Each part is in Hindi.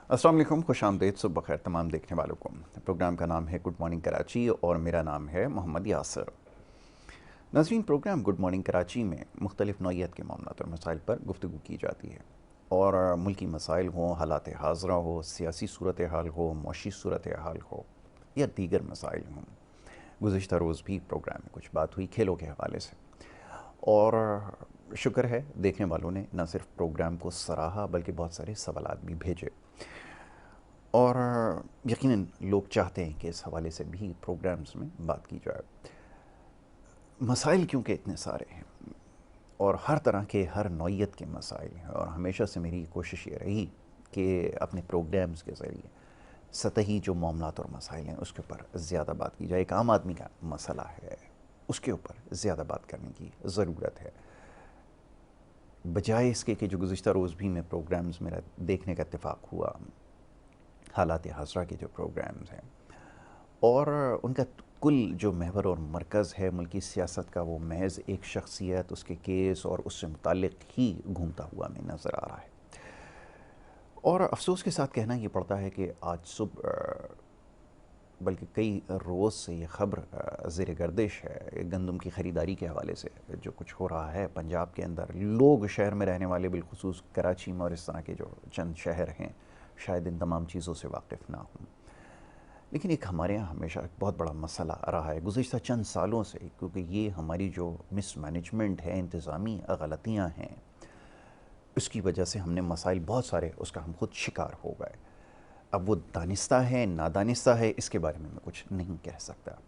अस्सलाम वालेकुम, खुशामदीद, सुबह खैर तमाम देखने वालों को। प्रोग्राम का नाम है गुड मॉर्निंग कराची और मेरा नाम है मोहम्मद यासर। नाज़रीन, प्रोग्राम गुड मॉर्निंग कराची में मुख्तलिफ़ नौइयत के मामलात और मसाइल पर गुफ्तगू की जाती है, और मुल्की मसाइल हों, हालात हाज़रा हो, सियासी सूरत हाल हो, मौशी सूरत हाल हो या दीगर मसाइल हों। गुज़िश्ता रोज़ भी प्रोग्राम में कुछ बात हुई खेलों के हवाले से, और शुक्र है देखने वालों ने न सिर्फ प्रोग्राम को सराहा बल्कि बहुत सारे सवालात भी भेजे, और यकीनन लोग चाहते हैं कि इस हवाले से भी प्रोग्राम्स में बात की जाए। मसाइल क्योंकि इतने सारे हैं और हर तरह के हर नौइयत के मसाइल हैं, और हमेशा से मेरी कोशिश ये रही कि अपने प्रोग्राम्स के ज़रिए सतही जो मामलात और मसाइल हैं उसके ऊपर ज़्यादा बात की जाए। एक आम आदमी का मसला है, उसके ऊपर ज़्यादा बात करने की ज़रूरत है, बजाय इसके कि जो गुज़िश्ता रोज़ भी में प्रोग्राम्स मेरा देखने का इत्तेफाक हुआ, हालात हाज़रा के जो प्रोग्राम्स हैं और उनका कुल जो महवर और मरकज़ है मुल्की सियासत का, वो महज एक शख्सियत, उसके केस और उससे मुताल्लिक़ ही घूमता हुआ हमें नज़र आ रहा है। और अफसोस के साथ कहना ये पड़ता है कि आज सुबह बल्कि कई रोज़ से ये ख़बर ज़ेर गर्दिश है गंदम की ख़रीदारी के हवाले से जो कुछ हो रहा है पंजाब के अंदर। लोग शहर में रहने वाले, बिलखुसूस कराची में और इस तरह के जो चंद शहर हैं, शायद इन तमाम चीज़ों से वाकिफ़ ना हों, लेकिन एक हमारे यहाँ हमेशा एक बहुत बड़ा मसला रहा है गुज़िश्ता चंद सालों से, क्योंकि ये हमारी जो मिसमैनेजमेंट है, इंतज़ामी गलतियाँ हैं, उसकी वजह से हमने मसाइल बहुत सारे उसका हम खुद शिकार हो गए। अब वो दानिस्ता है नादानिस्ता है, इसके बारे में मैं कुछ नहीं कह सकता,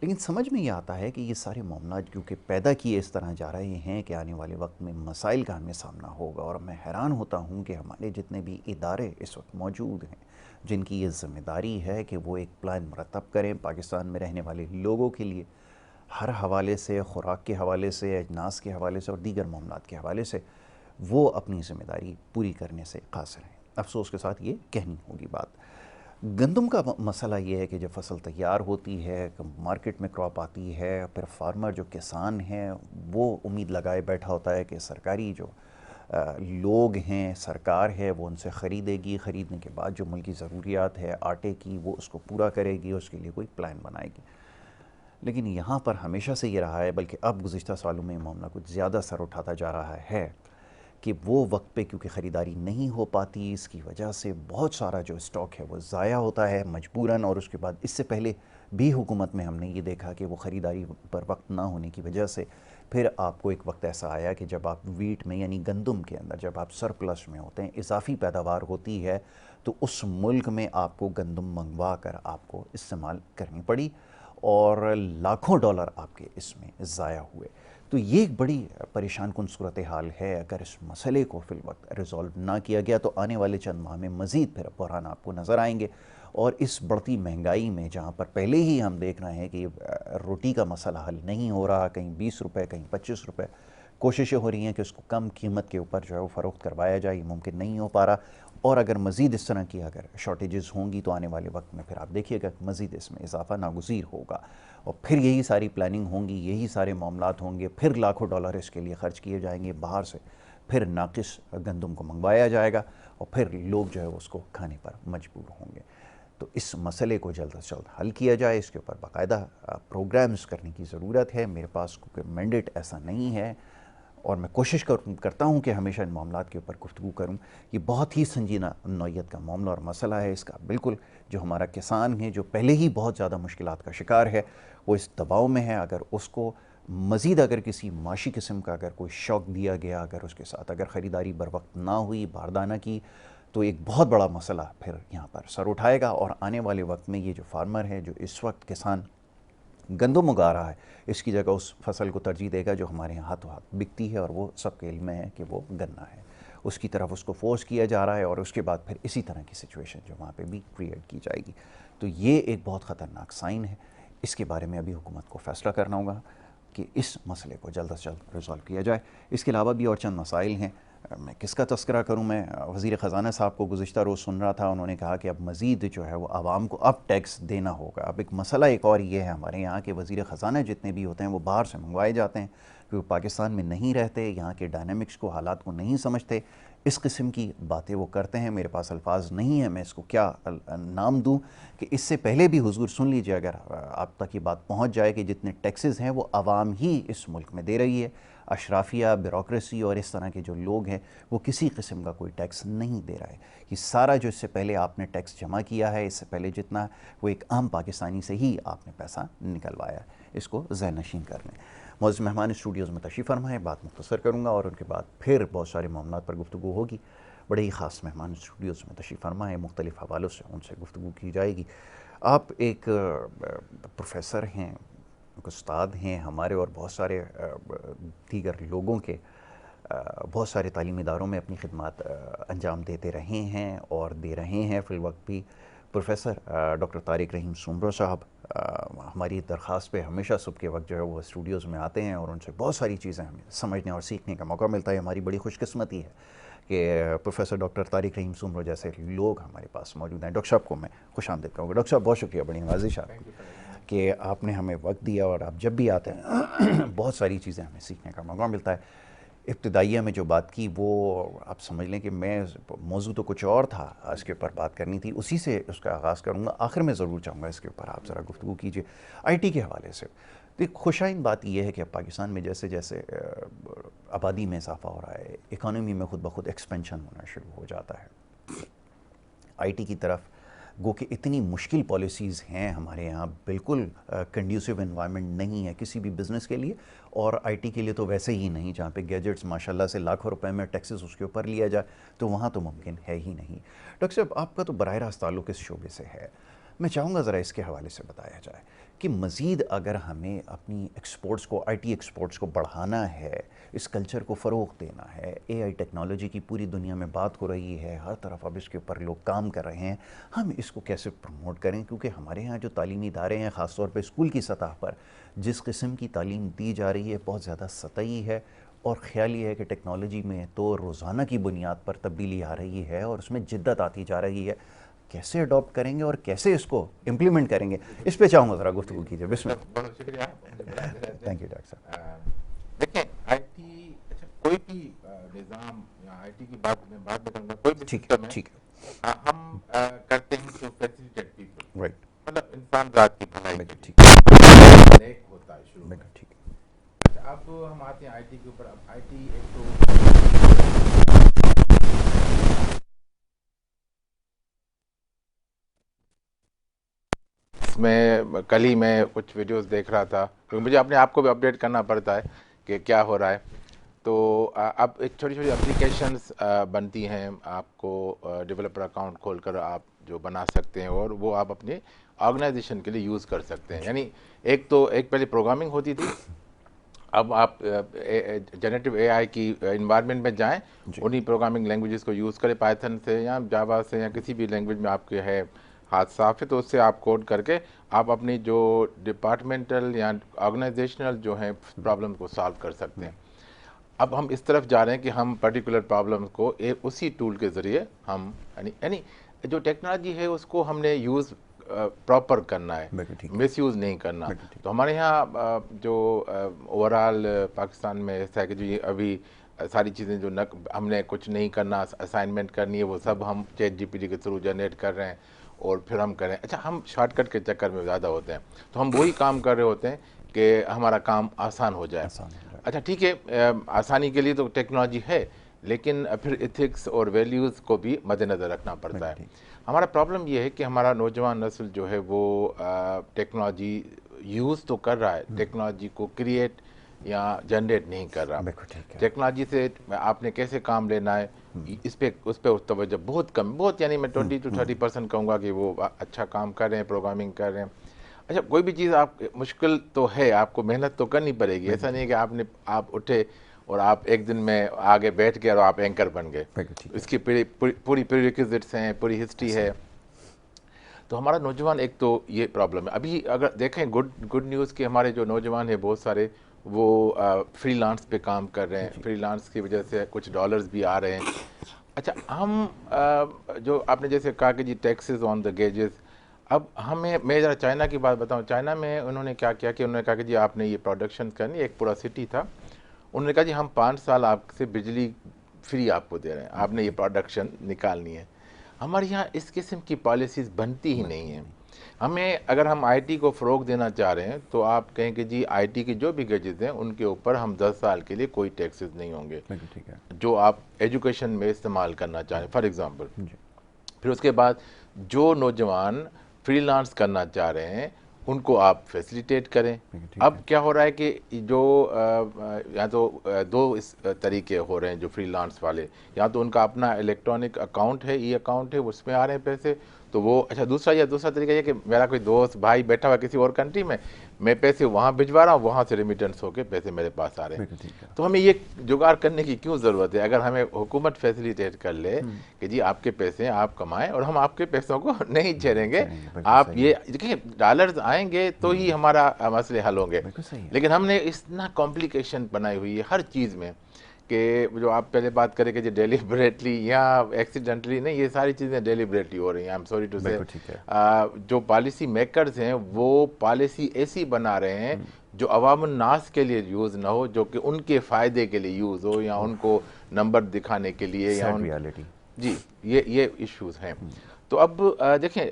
लेकिन समझ में ये आता है कि ये सारे मामला क्योंकि पैदा किए इस तरह जा रहे हैं कि आने वाले वक्त में मसाइल का हमें सामना होगा। और मैं हैरान होता हूँ कि हमारे जितने भी इदारे इस वक्त मौजूद हैं जिनकी ये ज़िम्मेदारी है कि वो एक प्लान मरतब करें पाकिस्तान में रहने वाले लोगों के लिए, हर हवाले से, ख़ुराक के हवाले से, अजनास के हवाले से और दीगर मामलात के हवाले से वो अपनी ज़िम्मेदारी पूरी करने से कासिर हैं। अफसोस के साथ ये कहनी होगी बात। गंदम का मसला ये है कि जब फसल तैयार होती है, मार्केट में क्रॉप आती है, फिर फार्मर जो किसान हैं वो उम्मीद लगाए बैठा होता है कि सरकारी जो लोग हैं, सरकार है, वो उनसे ख़रीदेगी, ख़रीदने के बाद जो मुल्क की ज़रूरियात है आटे की वो उसको पूरा करेगी, उसके लिए कोई प्लान बनाएगी। लेकिन यहाँ पर हमेशा से ये रहा है, बल्कि अब गुज़िश्ता सालों में मामला कुछ ज़्यादा सर उठाता जा रहा है कि वो वक्त पे क्योंकि ख़रीदारी नहीं हो पाती, इसकी वजह से बहुत सारा जो स्टॉक है वो ज़ाया होता है मजबूरन। और उसके बाद इससे पहले भी हुकूमत में हमने ये देखा कि वो ख़रीदारी पर वक्त ना होने की वजह से फिर आपको एक वक्त ऐसा आया कि जब आप वीट में यानी गंदम के अंदर जब आप सरप्लस में होते हैं, इजाफी पैदावार होती है, तो उस मुल्क में आपको गंदम मंगवा कर आपको इस्तेमाल करनी पड़ी और लाखों डॉलर आपके इसमें ज़ाया हुए। तो ये एक बड़ी परेशान कुन सूरत हाल है। अगर इस मसले को फिल वक्त रिज़ॉल्व ना किया गया तो आने वाले चंद माह में मज़ीद फिर बहरान आपको नज़र आएंगे। और इस बढ़ती महंगाई में जहाँ पर पहले ही हम देख रहे हैं कि रोटी का मसला हल नहीं हो रहा, कहीं 20 रुपये कहीं 25 रुपये, कोशिशें हो रही हैं कि उसको कम कीमत के ऊपर जो है वो फ़रोख्त करवाया जाए, ये मुमकिन नहीं हो पा रहा। और अगर मज़ीद इस तरह की अगर शॉर्टेजेस होंगी तो आने वाले वक्त में फिर आप देखिएगा मज़ीद इसमें इजाफा नागुज़ीर होगा, और फिर यही सारी प्लानिंग होंगी, यही सारे मामलात होंगे, फिर लाखों डॉलर इसके लिए ख़र्च किए जाएंगे बाहर से, फिर नाकिस गंदम को मंगवाया जाएगा और फिर लोग जो है उसको खाने पर मजबूर होंगे। तो इस मसले को जल्द से जल्द हल किया जाए, इसके ऊपर बाकायदा प्रोग्राम्स करने की ज़रूरत है। मेरे पास क्योंकि मैंडेट ऐसा नहीं है और मैं कोशिश करता हूँ कि हमेशा इन मामलात के ऊपर गुफ्तगू करूँ। ये बहुत ही संजीदा नौइयत का मामला और मसला है इसका। बिल्कुल जो हमारा किसान है जो पहले ही बहुत ज़्यादा मुश्किलात का शिकार है, वो इस दबाव में है। अगर उसको मज़ीद अगर किसी माशी किस्म का अगर कोई शौक दिया गया, अगर उसके साथ अगर ख़रीदारी बर वक्त ना हुई, बारदाना की, तो एक बहुत बड़ा मसला फिर यहाँ पर सर उठाएगा। और आने वाले वक्त में ये जो फार्मर है, जो इस वक्त किसान गंदम उगा रहा है, इसकी जगह उस फसल को तरजीह देगा जो हमारे यहाँ हाथों हाथ बिकती है, और वो सबके इल्म में है कि वो गन्ना है। उसकी तरफ उसको फोर्स किया जा रहा है और उसके बाद फिर इसी तरह की सिचुएशन जो वहाँ पे भी क्रिएट की जाएगी। तो ये एक बहुत ख़तरनाक साइन है। इसके बारे में अभी हुकूमत को फ़ैसला करना होगा कि इस मसले को जल्द से जल्द रिज़ॉल्व किया जाए। इसके अलावा भी और चंद मसाइल हैं, मैं किसका तस्करा करूँ। मैं वज़ीर ख़ज़ाना साहब को गुज़िश्ता रोज़ सुन रहा था, उन्होंने कहा कि अब मज़ीद जो है वो आवाम को अब टैक्स देना होगा। अब एक मसला एक और ये है, हमारे यहाँ के वज़ीर ख़ज़ाना जितने भी होते हैं वो बाहर से मंगवाए जाते हैं, क्योंकि पाकिस्तान में नहीं रहते, यहाँ के डायनामिक्स को, हालात को नहीं समझते, इस किस्म की बातें वो करते हैं। मेरे पास अल्फाज नहीं है, मैं इसको क्या नाम दूँ कि इससे पहले भी हुजूर सुन लीजिए, अगर आप तक ये बात पहुँच जाए कि जितने टैक्सेस हैं वो आवाम ही इस मुल्क में दे रही है। अशराफिया, ब्यूरोक्रेसी और इस तरह के जो लोग हैं वो किसी किस्म का कोई टैक्स नहीं दे रहा है। ये सारा जो इससे पहले आपने टैक्स जमा किया है, इससे पहले जितना, वो एक आम पाकिस्तानी से ही आपने पैसा निकलवाया है। इसको ज़हन नशीन कर लें। मौजूद मेहमान स्टूडियोज़ में तशरीफ़ फरमाएँ, बात मुख्तसर करूँगा और उनके बाद फिर बहुत सारे मामलों पर गुफ्तगू होगी। बड़े ही ख़ास मेहमान स्टूडियोज़ में तशरीफ़ फरमाएँ, मुख्तलिफ़ हवालों से उनसे गुफ्तगू की जाएगी। आप एक प्रोफेसर हैं, उस्ताद हैं हमारे, और बहुत सारे दीगर लोगों के बहुत सारे तालीमी इदारों में अपनी खिदमत अंजाम देते रहे हैं और दे रहे हैं फ़िलवक्त भी। प्रोफेसर डॉक्टर तारिक रहीम सुमरो साहब हमारी दरख्वास्त पे हमेशा सुबह के वक्त जो है वो स्टूडियोज़ में आते हैं और उनसे बहुत सारी चीज़ें हमें समझने और सीखने का मौका मिलता है। हमारी बड़ी खुशकिस्मती है कि प्रोफेसर डॉक्टर तारिक रहीम सुमरो जैसे लोग हमारे पास मौजूद हैं। डॉक्टर साहब को मैं खुश आमदीद कहूँगा। डॉक्टर साहब बहुत शुक्रिया, बड़ी नवाजिश आपकी कि आपने हमें वक्त दिया, और आप जब भी आते हैं बहुत सारी चीज़ें हमें सीखने का मौका मिलता है। इब्तिदाइया में जो बात की वो आप समझ लें कि मैं, मौजू तो कुछ और था, इसके ऊपर बात करनी थी, उसी से उसका आगाज़ करूँगा। आखिर में ज़रूर चाहूँगा इसके ऊपर आप ज़रा गुफ्तगू कीजिए आईटी के हवाले से। तो खुशाइन बात यह है कि अब पाकिस्तान में जैसे जैसे आबादी में इजाफा हो रहा है, इकानमी में खुद ब खुद एक्सपेंशन होना शुरू हो जाता है, आईटी की तरफ गो कि इतनी मुश्किल पॉलिसीज़ हैं हमारे यहाँ, बिल्कुल कंड्यूसिव एनवायरनमेंट नहीं है किसी भी बिज़नेस के लिए, और आईटी के लिए तो वैसे ही नहीं, जहाँ पे गैजेट्स माशाल्लाह से लाखों रुपए में टैक्सेस उसके ऊपर लिया जाए, तो वहाँ तो मुमकिन है ही नहीं। डॉक्टर साहब, आपका तो बराह रास्त ताल्लुक़ इस शोबे से है, मैं चाहूँगा ज़रा इसके हवाले से बताया जाए कि मज़ीद अगर हमें अपनी एक्सपोर्ट्स को, आईटी एक्सपोर्ट्स को बढ़ाना है, इस कल्चर को फ़रोग़ देना है, एआई टेक्नोलॉजी की पूरी दुनिया में बात हो रही है, हर तरफ अब इसके ऊपर लोग काम कर रहे हैं, हम इसको कैसे प्रमोट करें? क्योंकि हमारे यहाँ जो तालीमी इदारे हैं, ख़ास तौर पे स्कूल की सतह पर जिस किस्म की तालीम दी जा रही है बहुत ज़्यादा सतही है, और ख़्याल ये है कि टेक्नोलॉजी में तो रोज़ाना की बुनियाद पर तब्दीली आ रही है और उसमें जिद्दत आती जा रही है, कैसे अडॉप्ट करेंगे और कैसे इसको इम्प्लीमेंट करेंगे, इस पे चाहूँगा ज़रा गुफ्तगू कीजिए। बिस्मिल्लाह। बहुत शुक्रिया। थैंक यू डॉक्टर साहब। देखिए, आईटी, अच्छा, कोई भी निज़ाम या आईटी की बात मैं बाद में करूँगा, कोई भी ठीक सिस्टम है, ठीक हम करते हैं टू फैसिलिटेट पीपल, राइट, मतलब इंसान ज़ात की भलाई के ठीक लिए नेक होता है शुरू में। ठीक। अच्छा, अब हम आते हैं आईटी के ऊपर। अब आईटी एक तो इसमें कल ही मैं कुछ वीडियोस देख रहा था, क्योंकि मुझे अपने आप को भी अपडेट करना पड़ता है कि क्या हो रहा है। तो अब एक छोटी छोटी एप्लीकेशंस बनती हैं, आपको डेवलपर अकाउंट खोलकर आप जो बना सकते हैं, और वो आप अपने ऑर्गेनाइजेशन के लिए यूज़ कर सकते हैं। यानी एक पहले प्रोग्रामिंग होती थी, अब आप जनरेटिव एआई की इन्वायरमेंट में जाएं, उन्हीं प्रोग्रामिंग लैंग्वेजेस को यूज़ करें, पाइथन से या जावा से या किसी भी लैंग्वेज में आपके है हाथ साफ है, तो उससे आप कोड करके आप अपनी जो डिपार्टमेंटल या ऑर्गेनाइजेशनल जो है प्रॉब्लम को सॉल्व कर सकते हैं। अब हम इस तरफ जा रहे हैं कि हम पर्टिकुलर प्रॉब्लम को उसी टूल के ज़रिए हम यानी जो टेक्नोलॉजी है उसको हमने यूज़ प्रॉपर करना है, मिस यूज़ नहीं करना। तो हमारे यहाँ जो ओवरऑल पाकिस्तान में ऐसा है कि जो अभी सारी चीज़ें जो हमने कुछ नहीं करना, असाइनमेंट करनी है, वो सब हम चैट जीपीटी के थ्रू जनरेट कर रहे हैं और फिर हम करें। अच्छा, हम शॉर्टकट के चक्कर में ज़्यादा होते हैं, तो हम वही काम कर रहे होते हैं कि हमारा काम आसान हो जाए। अच्छा, ठीक है, आसानी के लिए तो टेक्नोलॉजी है, लेकिन फिर एथिक्स और वैल्यूज़ को भी मद्देनज़र रखना पड़ता है। हमारा प्रॉब्लम ये है कि हमारा नौजवान नस्ल जो है वो टेक्नोलॉजी यूज़ तो कर रहा है, टेक्नोलॉजी को क्रिएट या जनरेट नहीं कर रहा। टेक्नोलॉजी से आपने कैसे काम लेना है, उस पर तवज्जो बहुत कम, बहुत यानी मैं 20 to 30% कहूँगा कि वो अच्छा काम कर रहे हैं, प्रोग्रामिंग कर रहे हैं। अच्छा, कोई भी चीज़ आप मुश्किल तो है, आपको मेहनत तो करनी पड़ेगी। ऐसा नहीं है कि आप उठे और आप एक दिन में आगे बैठ गए और आप एंकर बन गए। इसकी पूरी प्रीरिक्विजिट्स हैं, पूरी हिस्ट्री है। तो हमारा नौजवान, एक तो ये प्रॉब्लम है। अभी अगर देखें गुड न्यूज़ कि हमारे जो नौजवान हैं बहुत सारे वो फ्रीलांस पे काम कर रहे हैं, फ्रीलांस की वजह से कुछ डॉलर्स भी आ रहे हैं। अच्छा, हम जो आपने जैसे कहा कि जी टैक्सेस ऑन द गेजेस, अब हमें, मैं ज़रा चाइना की बात बताऊं। चाइना में उन्होंने क्या किया कि उन्होंने कहा कि जी आपने ये प्रोडक्शन करनी, एक पूरा सिटी था, उन्होंने कहा जी हम 5 साल आपसे बिजली फ्री आपको दे रहे हैं, आपने ये प्रोडक्शन निकालनी है। हमारे यहाँ इस किस्म की पॉलिसीज़ बनती ही नहीं हैं। हमें, अगर हम आईटी को फ़रोग देना चाह रहे हैं तो आप कहें कि जी आईटी के जो भी गैजेट्स हैं उनके ऊपर हम 10 साल के लिए कोई टैक्सेस नहीं होंगे, ठीक है, जो आप एजुकेशन में इस्तेमाल करना चाहें फॉर एग्ज़ाम्पल। फिर उसके बाद जो नौजवान फ्रीलांस करना चाह रहे हैं उनको आप फैसिलिटेट करें। अब क्या हो रहा है कि जो या तो दो इस तरीके हो रहे हैं जो फ्रीलांस वाले, या तो उनका अपना इलेक्ट्रॉनिक अकाउंट है, ई अकाउंट है, उसमें आ रहे हैं पैसे, तो वो अच्छा। दूसरा तरीका ये कि मेरा कोई दोस्त भाई बैठा हुआ किसी और कंट्री में, मैं पैसे वहाँ भिजवा रहा हूँ, वहाँ से रेमिटेंस होकर पैसे मेरे पास आ रहे हैं। तो हमें ये जुगाड़ करने की क्यों ज़रूरत है? अगर हमें हुकूमत फैसिलिटेट कर ले कि जी आपके पैसे आप कमाएं और हम आपके पैसों को नहीं छेड़ेंगे, आप ये देखिए डॉलर्स आएंगे तो ही हमारा मसले हल होंगे। लेकिन हमने इतना कॉम्प्लिकेशन बनाई हुई है हर चीज़ में कि जो आप पहले बात करें कि जो डेलिबरेटली या एक्सीडेंटली नहीं, ये सारी चीज़ें डेलिबरेटली हो रही हैं। आई एम सॉरी टू से, जो पॉलिसी मेकर्स हैं वो पॉलिसी ऐसी बना रहे हैं जो अवामुन नास के लिए यूज़ ना हो, जो कि उनके फ़ायदे के लिए यूज़ हो, या उनको नंबर दिखाने के लिए, या रियलिटी। जी, ये इश्यूज़ हैं। तो अब देखें,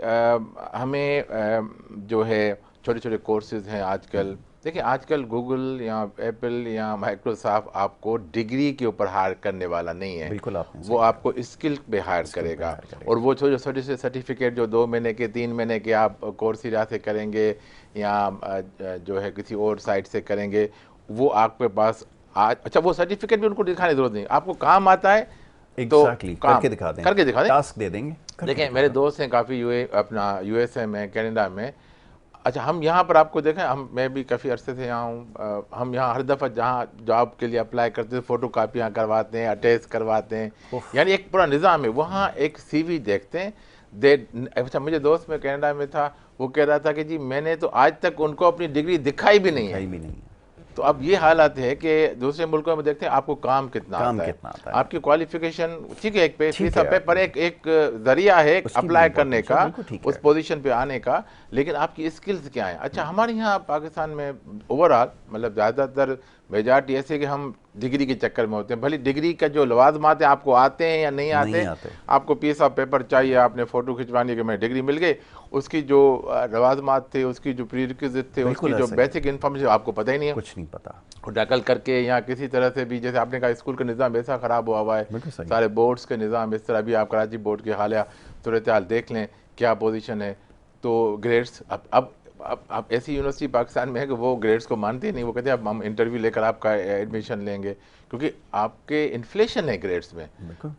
हमें जो है छोटे छोटे कोर्सेज़ हैं आजकल। देखिए आजकल गूगल या एप्पल या माइक्रोसॉफ्ट आपको डिग्री के ऊपर हायर करने वाला नहीं है, बिल्कुल वो आपको स्किल पे हायर करेगा। और वो छोटे छोटे से सर्टिफिकेट जो 2 महीने के 3 महीने के आप कोर्सेरा से करेंगे या जो है किसी और साइट से करेंगे, वो आपके पास आज, अच्छा वो सर्टिफिकेट भी उनको दिखाने की जरूरत नहीं, आपको काम आता है तो करके दिखा दें, टास्क दे देंगे। देखें मेरे दोस्त हैं काफ़ी यूएसए में, कनाडा में। अच्छा, हम यहाँ पर आपको देखें, मैं भी काफ़ी अरसे से यहाँ हूँ, हम यहाँ हर दफ़ा जहाँ जॉब के लिए अप्लाई करते हैं फ़ोटो कापियाँ करवाते हैं, अटैच करवाते हैं, यानी एक पूरा निज़ाम है। वहाँ एक सीवी देखते हैं। अच्छा, मुझे दोस्त में कनाडा में था, वो कह रहा था कि जी मैंने तो आज तक उनको अपनी डिग्री दिखाई भी नहीं है। तो अब ये हालात है कि दूसरे मुल्कों में देखते हैं आपको काम कितना आता है, आपकी क्वालिफिकेशन ठीक है, एक पेपर एक जरिया है अप्लाई करने का, उस पोजीशन पे आने का, लेकिन आपकी स्किल्स क्या हैं। अच्छा, हमारे यहाँ पाकिस्तान में ओवरऑल मतलब ज़्यादातर मेजॉरिटी ऐसे कि हम डिग्री के चक्कर में होते हैं। भले डिग्री का जो लवाजमात है आपको आते हैं या नहीं आते, आपको पीस ऑफ पेपर चाहिए, आपने फ़ोटो खिंचवानी कि मैं डिग्री मिल गई, उसकी जो लवाजमात थे, उसकी जो प्रीरिक्विजिट थे, उसकी जो बेसिक इन्फॉर्मेशन आपको पता ही नहीं है, कुछ नहीं पता। और नकल करके या किसी तरह से भी, जैसे आपने कहा स्कूल का निज़ाम ऐसा ख़राब हुआ है, सारे बोर्ड्स के निज़ाम इस तरह भी, आप कराची बोर्ड के हालिया सूरत हाल देख लें क्या पोजीशन है। तो ग्रेड्स अब ऐसी यूनिवर्सिटी पाकिस्तान में है कि वो ग्रेड्स को मानते नहीं, वो कहते हैं अब हम इंटरव्यू लेकर आपका एडमिशन लेंगे, क्योंकि आपके इन्फ्लेशन है ग्रेड्स में।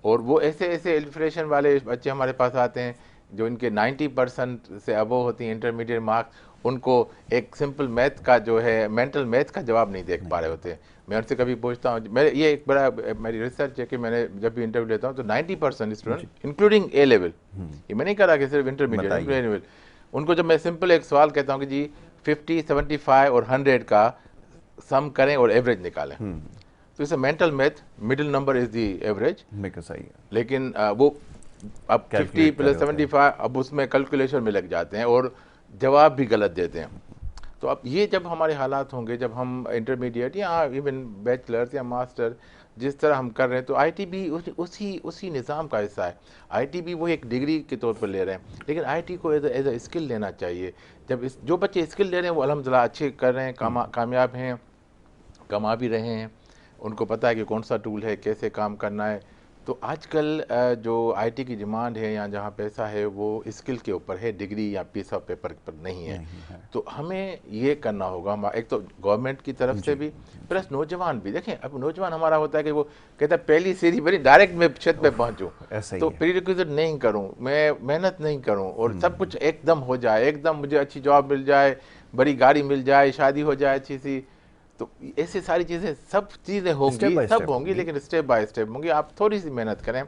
और वो ऐसे इन्फ्लेशन वाले बच्चे हमारे पास आते हैं जो इनके 90% से अबव होती हैं इंटरमीडिएट मार्क्स, उनको एक सिंपल मैथ का जो है मेंटल मैथ का जवाब नहीं देख पा रहे होते हैं। मैं उनसे कभी पूछता हूँ, मेरे ये एक बड़ा मेरी रिसर्च है कि मैंने जब भी इंटरव्यू लेता हूँ तो 90% स्टूडेंट इंक्लूडिंग ए लेवल, ये मैं नहीं कह रहा कि सिर्फ इंटरमीडिएट, ए लेवल, उनको जब मैं सिंपल एक सवाल कहता हूँ कि जी 50, 75 और 100 का सम करें और एवरेज निकालें, तो इसे mental math middle number is the average, लेकिन वो अब 50 प्लस 75 अब उसमें कैलकुलेशन में लग जाते हैं और जवाब भी गलत देते हैं। तो अब ये जब हमारे हालात होंगे, जब हम इंटरमीडिएट या इवन बैचलर्स या मास्टर जिस तरह हम कर रहे हैं, तो आईटी भी उसी निज़ाम का हिस्सा है। आईटी भी वो एक डिग्री के तौर पर ले रहे हैं, लेकिन आईटी को एज ए स्किल लेना चाहिए। जब जो बच्चे स्किल ले रहे हैं वो अल्हम्दुलिल्लाह अच्छे कर रहे हैं, कामयाब हैं, कमा भी रहे हैं, उनको पता है कि कौन सा टूल है, कैसे काम करना है। तो आजकल जो आईटी की डिमांड है या जहाँ पैसा है वो स्किल के ऊपर है, डिग्री या पीस ऑफ पेपर पर नहीं है। तो हमें ये करना होगा, हम एक तो गवर्नमेंट की तरफ से भी, प्लस नौजवान भी। देखें अब नौजवान हमारा होता है कि वो कहता है पहली सीढ़ी बनी डायरेक्ट मैं छत पे पहुँचूँ, तो प्रीरिक्विजिट नहीं करूँ, मैं मेहनत नहीं करूँ और सब कुछ एकदम हो जाए, एकदम मुझे अच्छी जॉब मिल जाए, बड़ी गाड़ी मिल जाए, शादी हो जाए अच्छी सी, तो ऐसी सारी चीज़ें सब चीज़ें होंगी, सब होंगी, लेकिन स्टेप बाय स्टेप होंगी। आप थोड़ी सी मेहनत करें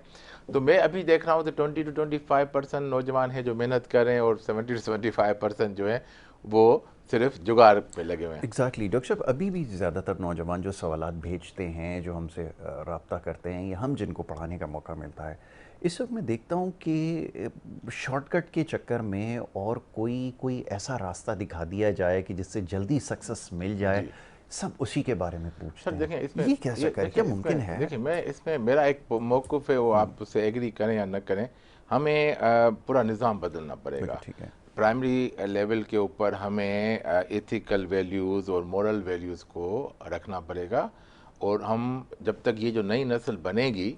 तो मैं अभी देख रहा हूँ तो 20 to 25% नौजवान हैं जो मेहनत कर रहे हैं और 70 to 75% जो है वो सिर्फ जुगाड़ पे लगे हुए हैं। एग्जैक्टली डॉक्टर साहब, अभी भी ज़्यादातर नौजवान जो सवालात भेजते हैं, जो हमसे रब्ता करते हैं, या हम जिनको पढ़ाने का मौका मिलता है, इस वक्त मैं देखता हूँ कि शॉर्टकट के चक्कर में और कोई ऐसा रास्ता दिखा दिया जाए कि जिससे जल्दी सक्सेस मिल जाए, सब उसी के बारे में पूछते सर हैं। देखें इसमें ये कैसे करें, क्या मुमकिन है? देखिए मैं इसमें मेरा एक मौक़िफ़ है, वो आप उससे एग्री करें या न करें, हमें पूरा निज़ाम बदलना पड़ेगा। ठीक है। प्राइमरी लेवल के ऊपर हमें एथिकल वैल्यूज़ और मोरल वैल्यूज़ को रखना पड़ेगा। और हम जब तक ये जो नई नस्ल बनेगी,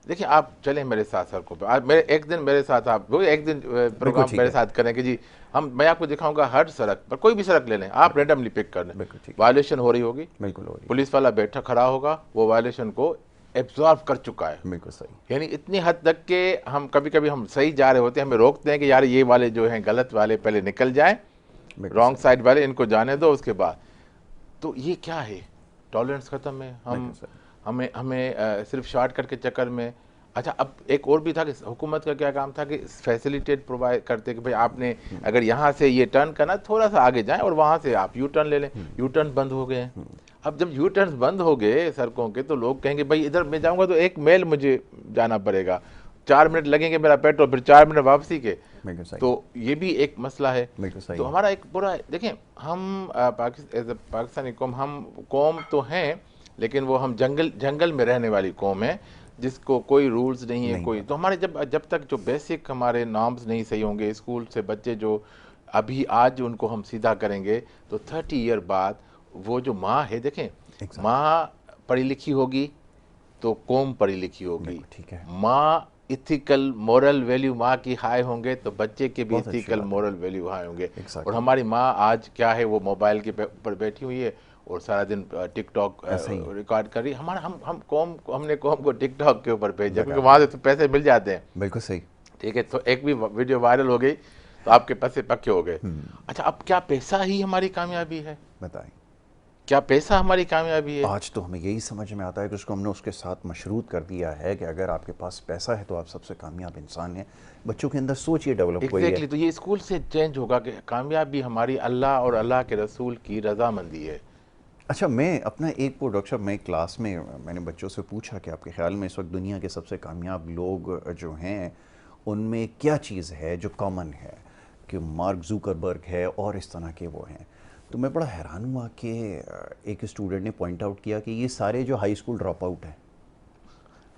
देखिए आप चलें मेरे साथ सड़कों पे, आज मेरे एक दिन मेरे साथ आप वो एक दिन प्रोग्राम मेरे साथ करें कि जी मैं आपको दिखाऊंगा हर सड़क पर, कोई भी सड़क ले लें आप, रेंडमली पिक कर लें, वायलेशन हो रही होगी, बिल्कुल हो रही, पुलिस वाला बैठा खड़ा होगा, वो वायलेशन को एब्जॉर्व कर चुका है, बिल्कुल सही। यानी इतनी हद तक के हम कभी कभी हम सही जा रहे होते हैं, हमें रोकते हैं कि यार ये वाले जो हैं गलत वाले पहले निकल जाएं, रॉन्ग साइड वाले इनको जाने दो, उसके बाद। तो ये क्या है, टॉलरेंस खत्म है। हमें सिर्फ शॉर्टकट के चक्कर में। अच्छा, अब एक और भी था कि हुकूमत का क्या काम था कि फैसिलिटेट प्रोवाइड करते कि भाई आपने अगर यहाँ से ये टर्न करना, थोड़ा सा आगे जाएं और वहाँ से आप यू टर्न ले लें। यू टर्न बंद हो गए हैं। अब जब यू टर्न बंद हो गए सड़कों के, तो लोग कहेंगे भाई इधर मैं जाऊँगा तो 1 मील मुझे जाना पड़ेगा, 4 मिनट लगेंगे मेरा पेट्रोल, फिर 4 मिनट वापसी के। तो ये भी एक मसला है। तो हमारा एक पूरा देखें, हम पाकिस्तानी कौम, हम कौम तो हैं लेकिन वो हम जंगल में रहने वाली कौम है जिसको कोई रूल्स नहीं है, कोई। तो हमारे जब तक जो बेसिक हमारे नॉर्म्स नहीं सही होंगे, स्कूल से बच्चे जो अभी आज उनको हम सीधा करेंगे, तो 30 ईयर बाद वो जो माँ है, देखें माँ पढ़ी लिखी होगी तो कौम पढ़ी लिखी होगी, ठीक है। माँ इथिकल मोरल वैल्यू माँ की हाई होंगे तो बच्चे के भी इथिकल मोरल वैल्यू हाई होंगे। और हमारी माँ आज क्या है, वो मोबाइल के ऊपर बैठी हुई है और सारा दिन टिकटॉक रिकॉर्ड कर रही। हम कौम को टिकटॉक के ऊपर भेजा क्योंकि वहाँ से तो पैसे मिल जाते हैं। बिल्कुल सही, ठीक है। तो एक भी वीडियो वायरल हो गई तो आपके पैसे पक्के हो गए। अच्छा, अब क्या पैसा ही हमारी कामयाबी है? बताएं, क्या पैसा हमारी कामयाबी है? आज तो हमें यही समझ में आता है कि उसको हमने उसके साथ मशरूत कर दिया है कि अगर आपके पास पैसा है तो आप सबसे कामयाब इंसान हैं। बच्चों के अंदर सोच ये डेवलप हुई है। तो ये स्कूल से चेंज होगा कि कामयाबी हमारी अल्लाह और अल्लाह के रसूल की रजामंदी है। अच्छा, मैं अपना एक वो डॉक्टर साहब, मैं क्लास में मैंने बच्चों से पूछा कि आपके ख्याल में इस वक्त दुनिया के सबसे कामयाब लोग जो हैं उनमें क्या चीज़ है जो कॉमन है, कि मार्क जुकरबर्ग है और इस तरह के वो हैं। तो मैं बड़ा हैरान हुआ कि एक स्टूडेंट ने पॉइंट आउट किया कि ये सारे जो हाई स्कूल ड्रॉप आउट हैं।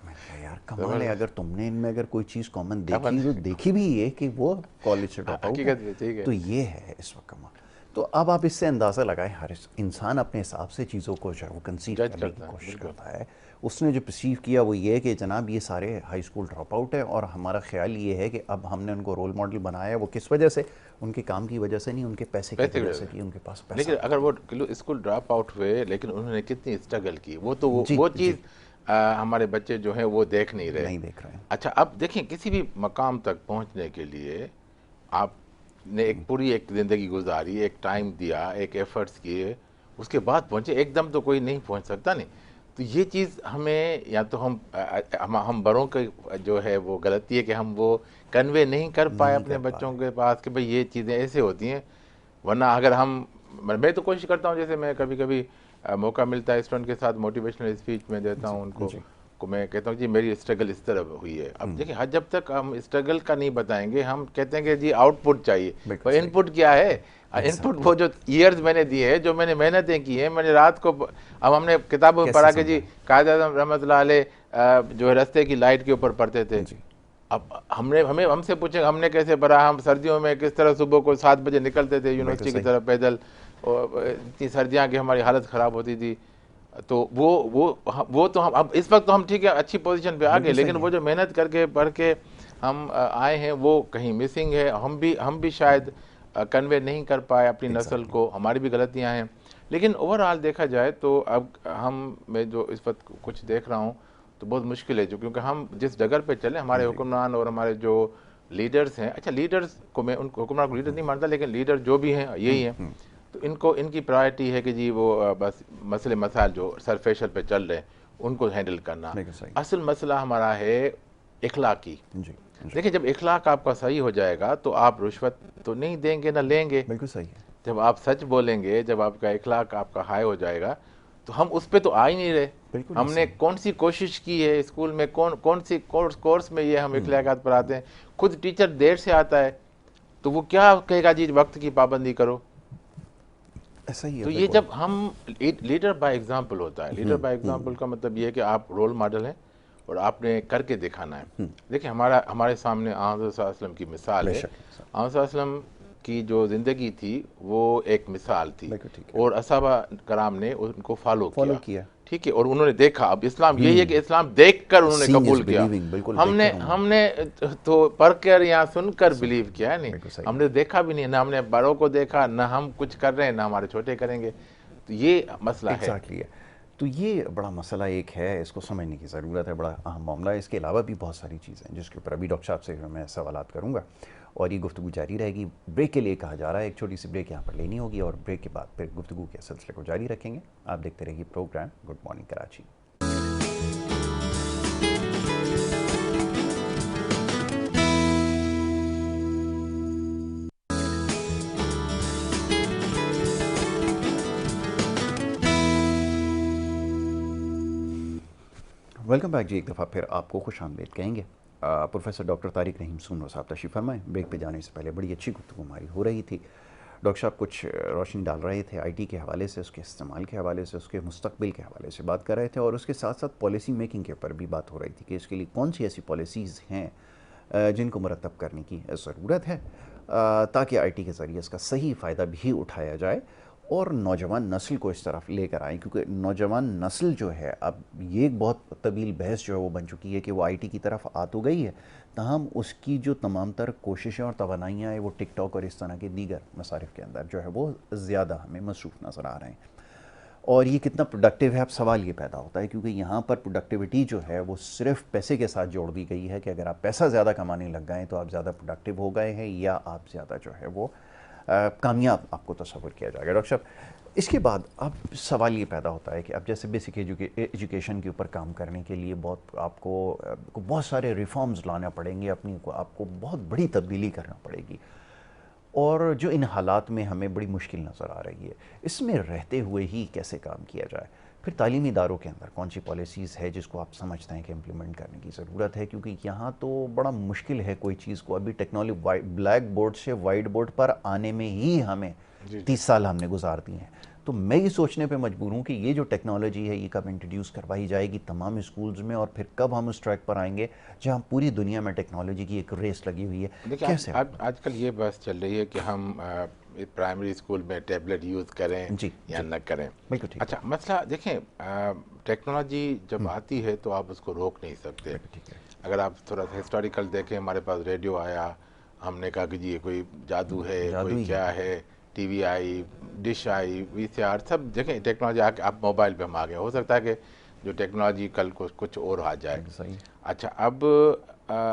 मैं कहा यार कमाल है, अगर तुमने इनमें अगर कोई चीज़ कॉमन देखी तो देखी भी ये कि वो कॉलेज से ड्रॉप आउट है। तो ये है इस वक्त कमाल। तो अब आप इससे अंदाज़ा लगाएं, हर इंसान अपने हिसाब से चीज़ों को जो है वो कंसीव करने की कोशिश करता है। उसने जो परसीव किया वो ये है कि जनाब ये सारे हाई स्कूल ड्रॉप आउट है, और हमारा ख्याल ये है कि अब हमने उनको रोल मॉडल बनाया है। वो किस वजह से? उनके काम की वजह से नहीं, उनके पैसे की वजह से कि उनके पास पैसा। लेकिन अगर वो स्कूल ड्रॉप आउट हुए लेकिन उन्होंने कितनी स्ट्रगल की, वो तो वो चीज़ हमारे बच्चे जो हैं वो देख नहीं रहे हैं। अच्छा, अब देखें, किसी भी मकाम तक पहुँचने के लिए आपने एक पूरी एक ज़िंदगी गुजारी, एक टाइम दिया, एक एफर्ट्स किए, उसके बाद पहुँचे। एकदम तो कोई नहीं पहुँच सकता नहीं। तो ये चीज़ हमें, या तो हम बड़ों के जो है वो गलती है कि हम वो कन्वे नहीं कर पाए अपने बच्चों के पास कि भाई ये चीज़ें ऐसे होती हैं। वरना अगर मैं तो कोशिश करता हूँ, जैसे मैं कभी कभी मौका मिलता है स्टूडेंट के साथ मोटिवेशनल स्पीच में देता हूँ उनको, मैं कहता हूँ जी मेरी स्ट्रगल इस तरह हुई है। अब देखिए, जब तक हम स्ट्रगल का नहीं बताएंगे, हम कहते हैं कि जी आउटपुट चाहिए, पर इनपुट क्या है? इनपुट वो जो ईयर्स मैंने दिए हैं, जो मैंने मेहनतें की हैं, मैंने रात को, अब हमने किताबों में पढ़ा कि जी कायद आज़म रहमतुल्लाह अलैह जो है रास्ते की लाइट के ऊपर पढ़ते थे। अब हमसे पूछे हमने कैसे पढ़ा? हम सर्दियों में किस तरह सुबह को 7 बजे निकलते थे यूनिवर्सिटी की तरफ पैदल, और इतनी सर्दियाँ की हमारी हालत ख़राब होती थी। तो वो तो हम, अब इस वक्त तो हम ठीक है अच्छी पोजीशन पे आ गए, लेकिन वो जो मेहनत करके पढ़ के हम आए हैं वो कहीं मिसिंग है। हम भी शायद कन्वे नहीं कर पाए अपनी नस्ल को, हमारी भी गलतियां हैं। लेकिन ओवरऑल देखा जाए तो अब मैं जो इस वक्त कुछ देख रहा हूँ तो बहुत मुश्किल है, जो क्योंकि हम जिस डगर पे चले, हमारे हुक्मरान और हमारे जो लीडर्स हैं, अच्छा लीडर्स को मैं उनको हुक्मरान को लीडर नहीं मानता, लेकिन लीडर जो भी हैं यही हैं, तो इनकी प्रायोरिटी है कि जी वो बस मसले मसाइल जो सरफेशल पे चल रहे हैं उनको हैंडल करना। असल मसला हमारा है इखलाकी। जी। देखिए, जब इखलाक आपका सही हो जाएगा तो आप रिश्वत तो नहीं देंगे ना लेंगे। बिल्कुल सही है। जब आप सच बोलेंगे, जब आपका इखलाक आपका हाई हो जाएगा, तो हम उस पे तो आ ही नहीं रहे। बिल्कुल हमने ऐसे ही। कौन सी कोशिश की है स्कूल में, कौन कौन सी कोर्स में ये हम इखलाकात पढ़ाते हैं। खुद टीचर देर से आता है तो वो क्या कहेगा जी वक्त की पाबंदी करो। ऐसा ही है तो ये बिल्कुल। जब हम लीडर बाय एग्जाम्पल होता है, लीडर बाय एग्जाम्पल का मतलब ये है कि आप रोल मॉडल हैं और आपने करके दिखाना है। देखिए, हमारे सामने आज़म की मिसाल है। बेशक। आज़म की जो ज़िंदगी थी वो एक मिसाल थी, बिल्कुल ठीक है। और असहाबा कराम ने उनको फॉलो फॉलो किया। किया। ठीक है, और उन्होंने देखा। अब इस्लाम यही है कि इस्लाम देखकर उन्होंने सीइंग इज कबूल किया। बिलीविंग, बिल्कुल हमने देखकर उन्होंने। हमने तो पढ़कर या सुनकर सुन बिलीव किया है, नहीं बिल्कुल सही। हमने देखा भी नहीं, ना हमने बड़ों को देखा, ना हम कुछ कर रहे हैं, ना हमारे छोटे करेंगे। तो ये मसला है। एग्जैक्टली है। तो ये बड़ा मसला एक है, इसको समझने की ज़रूरत है, बड़ा अहम मामला है। इसके अलावा भी बहुत सारी चीज़ें हैं जिसके ऊपर अभी डॉक्टर साहब से मैं सवालात करूँगा और ये गुफ्तगू जारी रहेगी। ब्रेक के लिए कहा जा रहा है, एक छोटी सी ब्रेक यहाँ पर लेनी होगी और ब्रेक के बाद फिर गुफ्तगू के सिलसिले को जारी रखेंगे। आप देखते रहिए program good morning Karachi. Welcome back जी। एक दफ़ा फिर आपको खुश आमदीद कहेंगे। प्रोफेसर डॉक्टर तारिक रहीम सूनो साहब तशरीफ़ फरमाएं। ब्रेक पे जाने से पहले बड़ी अच्छी गुफ्तगू हमारी हो रही थी। डॉक्टर साहब कुछ रोशनी डाल रहे थे आईटी के हवाले से, उसके इस्तेमाल के हवाले से, उसके मुस्तकबिल के हवाले से बात कर रहे थे और उसके साथ साथ पॉलिसी मेकिंग के ऊपर भी बात हो रही थी कि इसके लिए कौन सी ऐसी पॉलिसीज़ हैं जिनको मुरतब करने की ज़रूरत है ताकि आईटी के ज़रिए इसका सही फ़ायदा भी उठाया जाए और नौजवान नस्ल को इस तरफ लेकर आएँ। क्योंकि नौजवान नस्ल जो है, अब ये एक बहुत तवील बहस जो है वो बन चुकी है कि वो आईटी की तरफ आ तो गई है, ताहम उसकी जो तमाम तर कोशिशें और तवानाइयाँ हैं वो टिकटॉक और इस तरह के दीगर मसारिफ के अंदर जो है वो ज़्यादा हमें मसरूफ़ नज़र आ रहे हैं। और ये कितना प्रोडक्टिव है, अब सवाल ये पैदा होता है क्योंकि यहाँ पर प्रोडक्टिविटी जो है वो सिर्फ पैसे के साथ जोड़ दी गई है कि अगर आप पैसा ज़्यादा कमाने लग गए तो आप ज़्यादा प्रोडक्टिव हो गए हैं या आप ज़्यादा जो है वो कामयाब आपको तस्वर किया जाएगा। डॉक्टर साहब, इसके बाद अब सवाल ये पैदा होता है कि अब जैसे बेसिक एजुकेशन के ऊपर काम करने के लिए आपको बहुत सारे रिफॉर्म्स लाना पड़ेंगे, आपको बहुत बड़ी तब्दीली करना पड़ेगी और जो इन हालात में हमें बड़ी मुश्किल नज़र आ रही है, इसमें रहते हुए ही कैसे काम किया जाए। फिर तालीमी इदारों के अंदर कौन सी पॉलिसीज़ है जिसको आप समझते हैं कि इम्प्लीमेंट करने की ज़रूरत है, क्योंकि यहाँ तो बड़ा मुश्किल है कोई चीज़ को अभी टेक्नोलॉजी ब्लैक बोर्ड से वाइट बोर्ड पर आने में ही हमें 30 साल हमने गुजार दिए हैं। तो मैं ये सोचने पे मजबूर हूँ कि ये जो टेक्नोलॉजी है ये कब इंट्रोड्यूस करवाई जाएगी तमाम स्कूल्स में और फिर कब हम उस ट्रैक पर आएंगे जहाँ पूरी दुनिया में टेक्नोलॉजी की एक रेस लगी हुई है। देखिए, कैसे आजकल ये बस चल रही है कि हम प्राइमरी स्कूल में टैबलेट यूज़ करें या न करें। बिल्कुल ठीक। अच्छा, मसला देखें, टेक्नोलॉजी जब आती है तो आप उसको रोक नहीं सकते। अगर आप थोड़ा सा हिस्टोरिकल देखें, हमारे पास रेडियो आया, हमने कहा कि जी ये कोई जादू है, कोई क्या है, टीवी आई, डिश आई, वीसीआर, सब देखें टेक्नोलॉजी आके आप मोबाइल पे हम आ गए। हो सकता है कि जो टेक्नोलॉजी कल को कुछ और आ जाए। सही। अच्छा, अब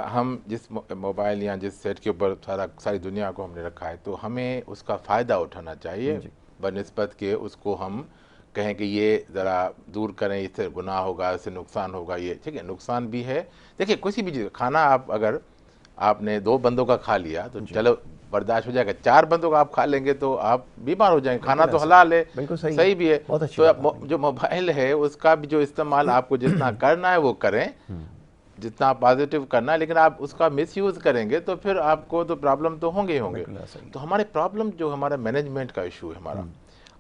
हम जिस मोबाइल या जिस सेट के ऊपर सारी दुनिया को हमने रखा है तो हमें उसका फ़ायदा उठाना चाहिए बनिस्बत के उसको हम कहें कि ये ज़रा दूर करें, इससे गुनाह होगा, इससे नुकसान होगा। ये ठीक है, नुकसान भी है। देखिए, किसी भी चीज़ खाना आप अगर आपने 2 बंदों का खा लिया तो चलो बर्दाश्त हो जाएगा, 4 बंदों का आप खा लेंगे तो आप बीमार हो जाएंगे। खाना तो हलाल है, बिल्कुल सही भी है। तो जो मोबाइल है उसका भी जो इस्तेमाल आपको जितना करना है वो करें, जितना पॉजिटिव करना है, लेकिन आप उसका मिसयूज़ करेंगे तो फिर आपको तो प्रॉब्लम तो होंगे ही होंगे। तो हमारे प्रॉब्लम जो हमारा मैनेजमेंट का इशू है हमारा।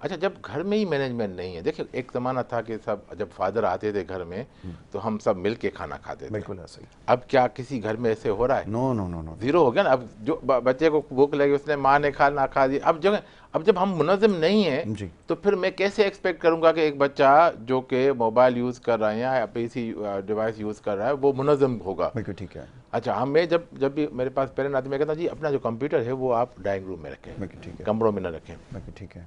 अच्छा, जब घर में ही मैनेजमेंट नहीं है, देखिए एक ज़माना था कि सब जब फादर आते थे घर में तो हम सब मिल के खाना खाते थे। बिल्कुल ऐसा ही। अब क्या किसी घर में ऐसे हो रहा है? No no no no, zero हो गया ना। अब जो बच्चे को भूख लगी उसने माँ ने खाना खा दिया। अब जब हम मुनज़्ज़म नहीं है तो फिर मैं कैसे एक्सपेक्ट करूँगा कि एक बच्चा जो कि मोबाइल यूज़ कर रहा है या पीसी डिवाइस यूज़ कर रहा है वो मुनज़्ज़म होगा। बिल्कुल ठीक है। अच्छा, हमें जब भी मेरे पास पेरेंट आते मैं कहता जी अपना जो कंप्यूटर है वो आप ड्राइंग रूम में रखें, ठीक है, कमरों में न रखें। ठीक है।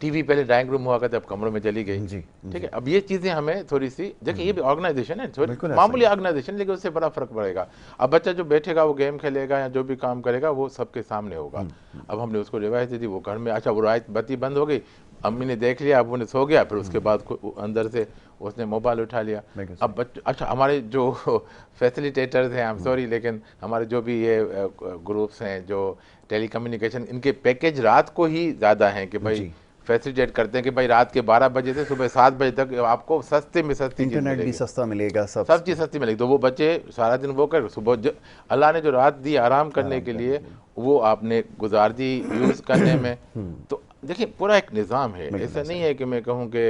टीवी पहले ड्राइंग रूम हुआ करता, अब कमरों में चली गई। जी, ठीक है, अब ये चीज़ें हमें थोड़ी सी देखिए, ये भी ऑर्गेनाइजेशन है, थोड़ी बिल्कुल ऐसा मामूली ही। ऑर्गेनाइजेशन, लेकिन उससे बड़ा फर्क पड़ेगा। अब बच्चा जो बैठेगा वो गेम खेलेगा या जो भी काम करेगा वो सबके सामने होगा। अब हमने उसको रिवाइज दी थी, वो घर में, अच्छा वो रात बत्ती बंद हो गई, अम्मी ने देख लिया, अब उन्हें सो गया, फिर उसके बाद अंदर से उसने मोबाइल उठा लिया। बिल्कुल अब अच्छा हमारे जो फैसिलिटेटर्स हैं, आई एम सॉरी, लेकिन हमारे जो भी ये ग्रुप्स हैं जो टेली कम्युनिकेशन, इनके पैकेज रात को ही ज़्यादा हैं कि भाई जी। फैसिलिटेट करते हैं कि भाई रात के 12 बजे से सुबह 7 बजे तक आपको सस्ते में सस्ती चीज़ इंटरनेट भी मिलेगी, सस्ता मिलेगा, सब चीज़ सस्ती मिलेगी। तो वो बच्चे सारा दिन वो कर, सुबह अल्लाह ने जो रात दी आराम करने के लिए, वो आपने गुजार दी यूज़ करने में। तो देखिए पूरा एक निज़ाम है, ऐसा नहीं है कि मैं कहूँ कि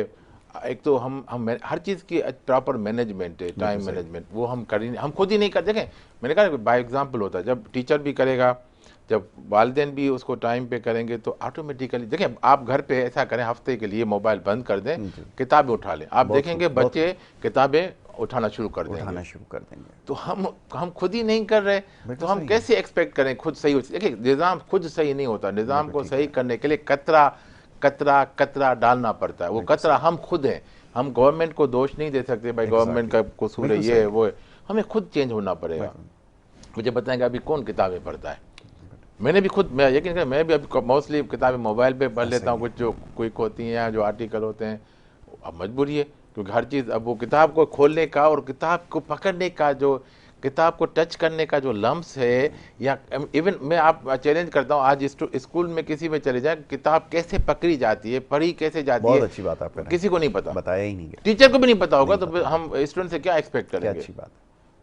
एक तो हम हर चीज़ की प्रॉपर मैनेजमेंट है, टाइम मैनेजमेंट, वो हम कर ही नहीं, हम खुद ही नहीं कर। देखें मैंने कहा बाय एग्जाम्पल होता है, जब टीचर भी करेगा, जब वालिदैन भी उसको टाइम पे करेंगे तो ऑटोमेटिकली, देखिए आप घर पे ऐसा करें, हफ्ते के लिए मोबाइल बंद कर दें, किताबें उठा लें, आप देखेंगे बच्चे किताबें उठाना शुरू कर देंगे। तो हम खुद ही नहीं कर रहे, तो हम कैसे एक्सपेक्ट करें खुद सही हो। देखिए निज़ाम खुद सही नहीं होता, निज़ाम को सही करने के लिए कतरा कतरा कतरा डालना पड़ता है। वो कतरा हम खुद हैं, हम गवर्नमेंट को दोष नहीं दे सकते, भाई गवर्नमेंट का कसूर है, ये वो है, हमें खुद चेंज होना पड़ेगा। मुझे बताएंगे अभी कौन किताबें पढ़ता है? मैंने भी खुद, मैं यकीन करें, मैं भी अभी मोस्टली किताबें मोबाइल पे पढ़ लेता हूँ, कुछ जो क्विक होती हैं, जो आर्टिकल होते हैं। अब मजबूरी है, क्योंकि हर चीज़, अब वो किताब को खोलने का और किताब को पकड़ने का, जो किताब को टच करने का जो लम्स है, या इवन मैं आप चैलेंज करता हूँ, आज स्कूल में किसी में चले जाए, किताब कैसे पकड़ी जाती है, पढ़ी कैसे जाती है, बहुत अच्छी बात आपने किसी को नहीं पता, बताया ही नहीं, टीचर को भी नहीं पता होगा, तो हम स्टूडेंट से क्या एक्सपेक्ट करेंगे? अच्छी बात।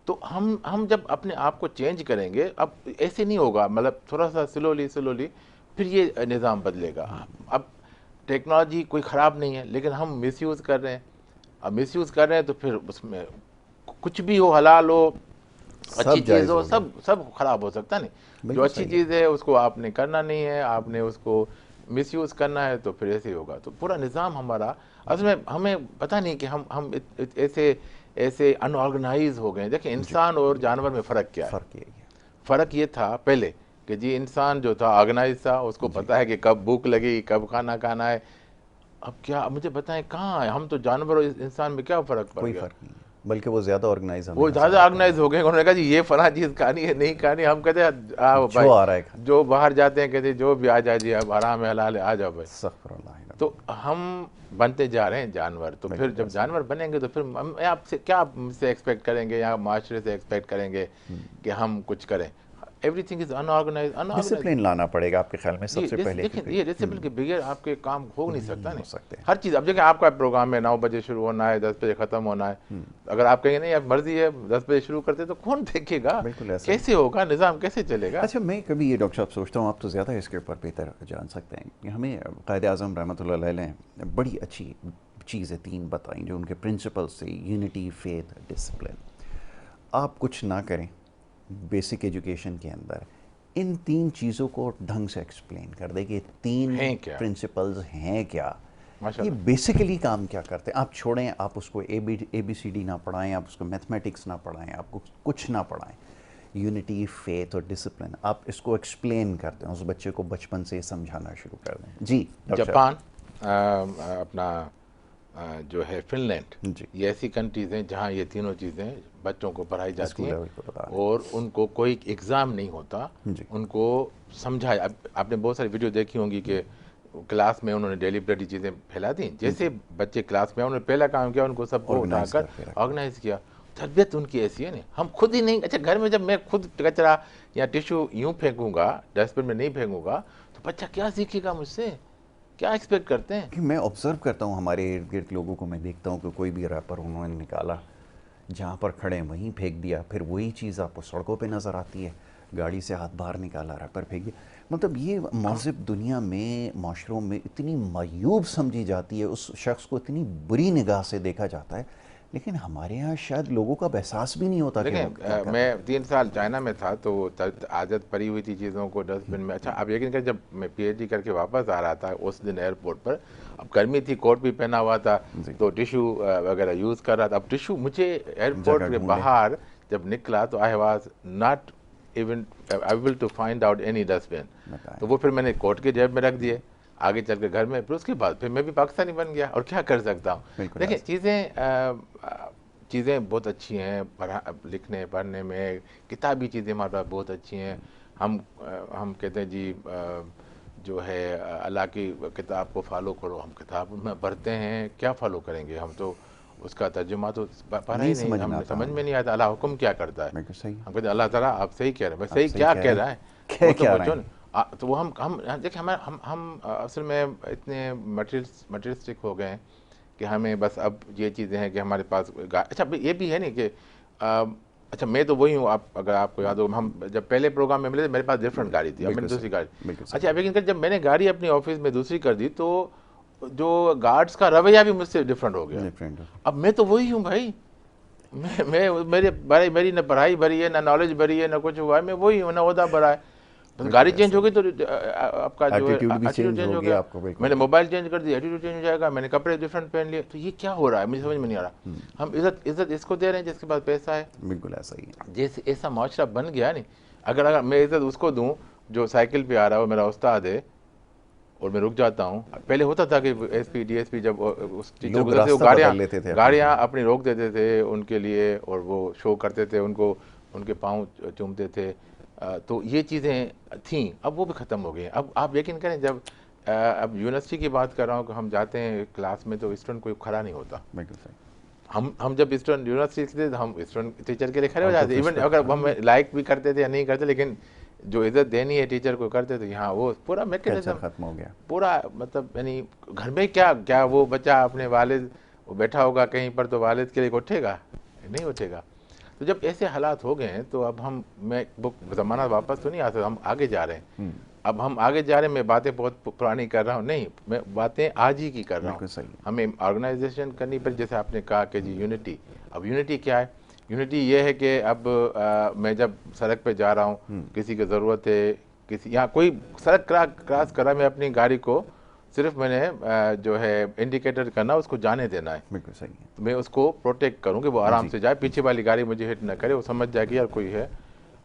तो हम जब अपने आप को चेंज करेंगे, अब ऐसे नहीं होगा, मतलब थोड़ा सा स्लोली फिर ये निज़ाम बदलेगा। अब टेक्नोलॉजी कोई ख़राब नहीं है, लेकिन हम मिसयूज़ कर रहे हैं। अब मिसयूज़ कर रहे हैं तो फिर उसमें कुछ भी हो, हलाल हो, अच्छी चीज़ हो, सब खराब हो सकता नहीं। जो अच्छी चीज़ है उसको आपने करना नहीं है, आपने उसको मिसयूज़ करना है, तो फिर ऐसे ही होगा। तो पूरा निज़ाम हमारा, असल में हमें पता नहीं कि हम ऐसे अनऑर्गेनाइज हो गए। देखिए इंसान और जानवर में फ़र्क क्या है? फ़र्क ये था पहले कि जी इंसान जो था ऑर्गेनाइज था, उसको पता है कि कब भूख लगेगी, कब खाना खाना है। अब क्या मुझे बताएं कहाँ है? हम तो जानवर और इंसान में क्या फ़र्क पड़ गया? कोई फ़र्क नहीं है, बल्कि वो ज़्यादा ऑर्गेनाइज, वो ज़्यादा ऑर्गेनाइज हो गए। उन्होंने कहा जी ये फला चीज़ खानी है, नहीं खानी, हम कहते हैं आओ भाई, आ रहा है, जो बाहर जाते हैं कहते जो भी आ जाए जी, अब हराम है हलाल है, आ जाओ भाई। तो हम बनते जा रहे हैं जानवर। तो फिर जब जानवर बनेंगे तो फिर हम आपसे क्या, आपसे एक्सपेक्ट करेंगे या माशरे से एक्सपेक्ट करेंगे कि हम कुछ करें? Everything is unorganised. डिसिप्लिन लाना पड़ेगा आपके ख्याल में सबसे पहले। देखिए ये डिसिप्लिन के बगैर आपके काम हो नहीं सकता, नहीं हर चीज़। अब देखिए आपका प्रोग्राम है 9 बजे शुरू होना है, 10 बजे ख़त्म होना है। अगर आप कहेंगे नहीं अब मर्जी है 10 बजे शुरू करते, तो कौन देखेगा? कैसे होगा, निज़ाम कैसे चलेगा? अच्छा मैं कभी ये डॉक्टर साहब सोचता हूँ, आप तो ज़्यादा इसके ऊपर बेहतर जान सकते हैं कि हमें कायद आज़म रहमतुल्लाह अलैह ने बड़ी अच्छी चीज़ें 3 बताई जो उनके प्रिंसिपल्स से, यूनिटी, फेथ, डिसिप्लिन। आप कुछ ना करें बेसिक एजुकेशन के अंदर, इन 3 चीज़ों को ढंग से एक्सप्लेन कर दे कि 3 प्रिंसिपल्स हैं क्या, ये बेसिकली काम क्या करते हैं। आप छोड़ें, आप उसको ABCD ना पढ़ाएं, आप उसको मैथमेटिक्स ना पढ़ाएं, आपको कुछ ना पढ़ाएं, यूनिटी, फेथ और डिसिप्लिन आप इसको एक्सप्लेन करते हैं, उस बच्चे को बचपन से समझाना शुरू कर दें। जी जापान, अपना जो है फिनलैंड, ये ऐसी कंट्रीज़ हैं जहाँ ये तीनों चीज़ें बच्चों को पढ़ाई जाती हैं और उनको कोई एग्ज़ाम नहीं होता, उनको समझाया। आपने बहुत सारी वीडियो देखी होंगी कि क्लास में उन्होंने डेलीबरेटली चीज़ें फैला दी। जैसे बच्चे क्लास में, उन्होंने पहला काम किया, उनको सबको उठाकर ऑर्गेनाइज किया। तरबियत उनकी ऐसी है नहीं, हम खुद ही नहीं। अच्छा घर में जब मैं खुद कचरा या टिश्यू यूँ फेंकूँगा, डस्टबिन में नहीं फेंकूँगा, तो बच्चा क्या सीखेगा मुझसे? क्या एक्सपेक्ट करते हैं? कि मैं ऑब्ज़र्व करता हूँ हमारे इर्द गिर्द लोगों को, मैं देखता हूँ कि कोई भी रैपर उन्होंने निकाला, जहाँ पर खड़े हैं वहीं फेंक दिया, फिर वही चीज़ आपको सड़कों पे नज़र आती है, गाड़ी से हाथ बाहर निकाला, रैपर फेंक दिया। मतलब ये मज़हब दुनिया में, माशरों में इतनी मायूब समझी जाती है, उस शख्स को इतनी बुरी निगाह से देखा जाता है, लेकिन हमारे यहाँ शायद लोगों का एहसास भी नहीं होता। देखें मैं 3 साल चाइना में था, तो आदत पड़ी हुई थी चीज़ों को डस्टबिन में। अच्छा अब यकीन कर, जब मैं PhD करके वापस आ रहा था उस दिन एयरपोर्ट पर, अब गर्मी थी, कोट भी पहना हुआ था, तो टिश्यू वगैरह यूज़ कर रहा था। अब टिश्यू मुझे एयरपोर्ट के बाहर जब निकला तो I was not even able to find out any dustbin. तो वो फिर मैंने कोट के जेब में रख दिए। आगे चल के घर में, फिर उसके बाद फिर मैं भी पाकिस्तानी बन गया, और क्या कर सकता हूँ। देखिए चीज़ें बहुत अच्छी हैं, लिखने पढ़ने में, किताबी चीज़ें हमारे पास बहुत अच्छी हैं। हम कहते हैं जी जो है अल्लाह की किताब को फॉलो करो, हम किताब में पढ़ते हैं, क्या फॉलो करेंगे हम, तो उसका तर्जुमा तो पढ़ा ही नहीं, हम समझ में नहीं आता अल्लाह हुक्म क्या करता है। हम कहते अल्लाह ताला आप सही कह रहे हैं, सही क्या कह रहा है वो तो पूछो ना। तो वो हम देखिए हम असल में इतने मटेरियलिस्टिक हो गए हैं कि हमें बस अब ये चीज़ें हैं कि हमारे पास अच्छा ये भी है नहीं कि अच्छा मैं तो वही हूँ, आप अगर आपको याद हो हम जब पहले प्रोग्राम में मिले थे मेरे पास डिफरेंट गाड़ी थी, अब मैंने दूसरी गाड़ी। अच्छा लेकिन जब मैंने गाड़ी अपनी ऑफिस में दूसरी कर दी तो जो गार्ड्स का रवैया भी मुझसे डिफरेंट हो गया। अब मैं तो वही हूँ भाई, मैं मेरी न पढ़ाई भरी है, ना नॉलेज भरी है, ना कुछ हुआ है, मैं वही हूँ, ना ओहदा भरा है। बस गाड़ी चेंज हो गई तो आपका जो है एटीट्यूड चेंज हो गया। मैंने मोबाइल चेंज कर दिया, एटीट्यूड चेंज हो जाएगा, मैंने कपड़े डिफरेंट पहन लिए, तो ये क्या हो रहा है मुझे समझ में नहीं आ रहा। हम इज्जत इसको दे रहे हैं जिसके पास पैसा है। बिल्कुल ऐसा ही है, जैसे ऐसा माशरा बन गया नहीं। अगर मैं इज्जत उसको दूँ जो साइकिल पे आ रहा है, वो मेरा उस्ताद है और मैं रुक जाता हूँ। पहले होता था कि एसपी डीएसपी जब उस टीचर गुजरते वो गाड़ियाँ अपनी रोक देते थे उनके लिए, और वो शो करते थे, उनको उनके पाँव चूमते थे। तो ये चीज़ें थीं, अब वो भी ख़त्म हो गई। अब आप यकीन करें जब अब यूनिवर्सिटी की बात कर रहा हूँ कि हम जाते हैं क्लास में तो स्टूडेंट कोई खड़ा नहीं होता। हम जब स्टूडेंट यूनिवर्सिटी थे तो हम स्टूडेंट टीचर के लिए खड़े हो जाते, इवन अगर हम लाइक भी करते थे या नहीं करते, लेकिन जो इज्जत देनी है टीचर को करते थे। यहाँ वो पूरा मैकेनिज्म खत्म हो गया, पूरा मतलब यानी घर में क्या वो बच्चा अपने वालिद वो बैठा होगा कहीं पर तो वालिद के लिए उठेगा नहीं उठेगा। तो जब ऐसे हालात हो गए हैं तो अब मैं वो ज़माना वापस तो नहीं आ सकता, हम आगे जा रहे हैं। अब हम आगे जा रहे हैं, मैं बातें बहुत पुरानी कर रहा हूँ नहीं, मैं बातें आज ही की कर रहा हूँ। हमें ऑर्गेनाइजेशन करनी पड़ी, जैसे आपने कहा कि जी यूनिटी। अब यूनिटी क्या है? यूनिटी ये है कि अब मैं जब सड़क पे जा रहा हूँ, किसी की ज़रूरत है, किसी यहाँ कोई सड़क क्रॉस करा, मैं अपनी गाड़ी को सिर्फ मैंने जो है इंडिकेटर करना, उसको जाने देना है। बिल्कुल सही है। मैं उसको प्रोटेक्ट करूँ कि वो आराम से जाए, पीछे वाली गाड़ी मुझे हिट ना करे, वो समझ जाए कि यार कोई है।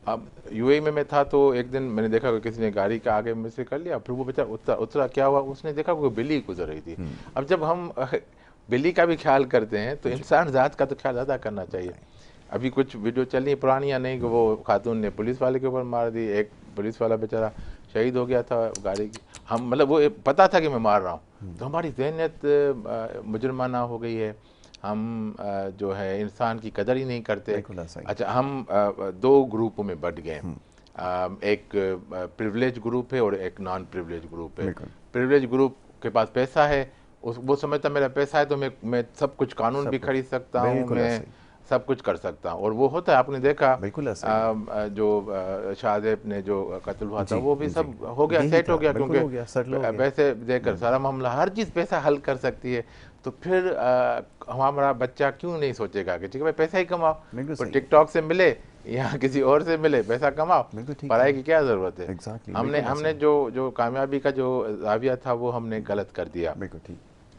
अब यूएई में मैं था तो एक दिन मैंने देखा कि किसी ने गाड़ी का आगे मुझसे कर लिया, फिर वो बेचारा उतरा, क्या हुआ उसने देखा कोई बिल्ली गुजर रही थी। अब जब हम बिल्ली का भी ख्याल करते हैं तो इंसान ज़ात का तो ख्याल ज़्यादा करना चाहिए। अभी कुछ वीडियो चल रही पुरानी या नहीं कि वो खातून ने पुलिस वाले के ऊपर मार दी, एक पुलिस वाला बेचारा शहीद हो गया था गाड़ी की। हम मतलब वो पता था कि मैं मार रहा हूँ, तो हमारी ज़हनियत मुजरमाना हो गई है। हम जो है इंसान की कदर ही नहीं करते। अच्छा हम दो ग्रुपों में बट गए, एक प्रिविलेज ग्रुप है और एक नॉन प्रिविलेज ग्रुप है। प्रिविलेज ग्रुप के पास पैसा है, वो समझता मेरा पैसा है तो मैं सब कुछ कानून भी खरीद सकता हूँ, मैं सब कुछ कर सकता हूँ। और वो होता है, आपने देखा जो शाहजेब ने जो कत्ल हुआ था वो भी सब हो गया, सेट हो गया, क्योंकि पैसे देकर सारा मामला, हर चीज़ पैसा हल कर सकती है। तो फिर हमारा बच्चा क्यों नहीं सोचेगा कि ठीक है भाई पैसा ही कमाओ, तो टिकटॉक से मिले या किसी और से मिले, पैसा कमाओ, पढ़ाई की क्या ज़रूरत है। हमने जो कामयाबी का जो जाविया था वो हमने गलत कर दिया।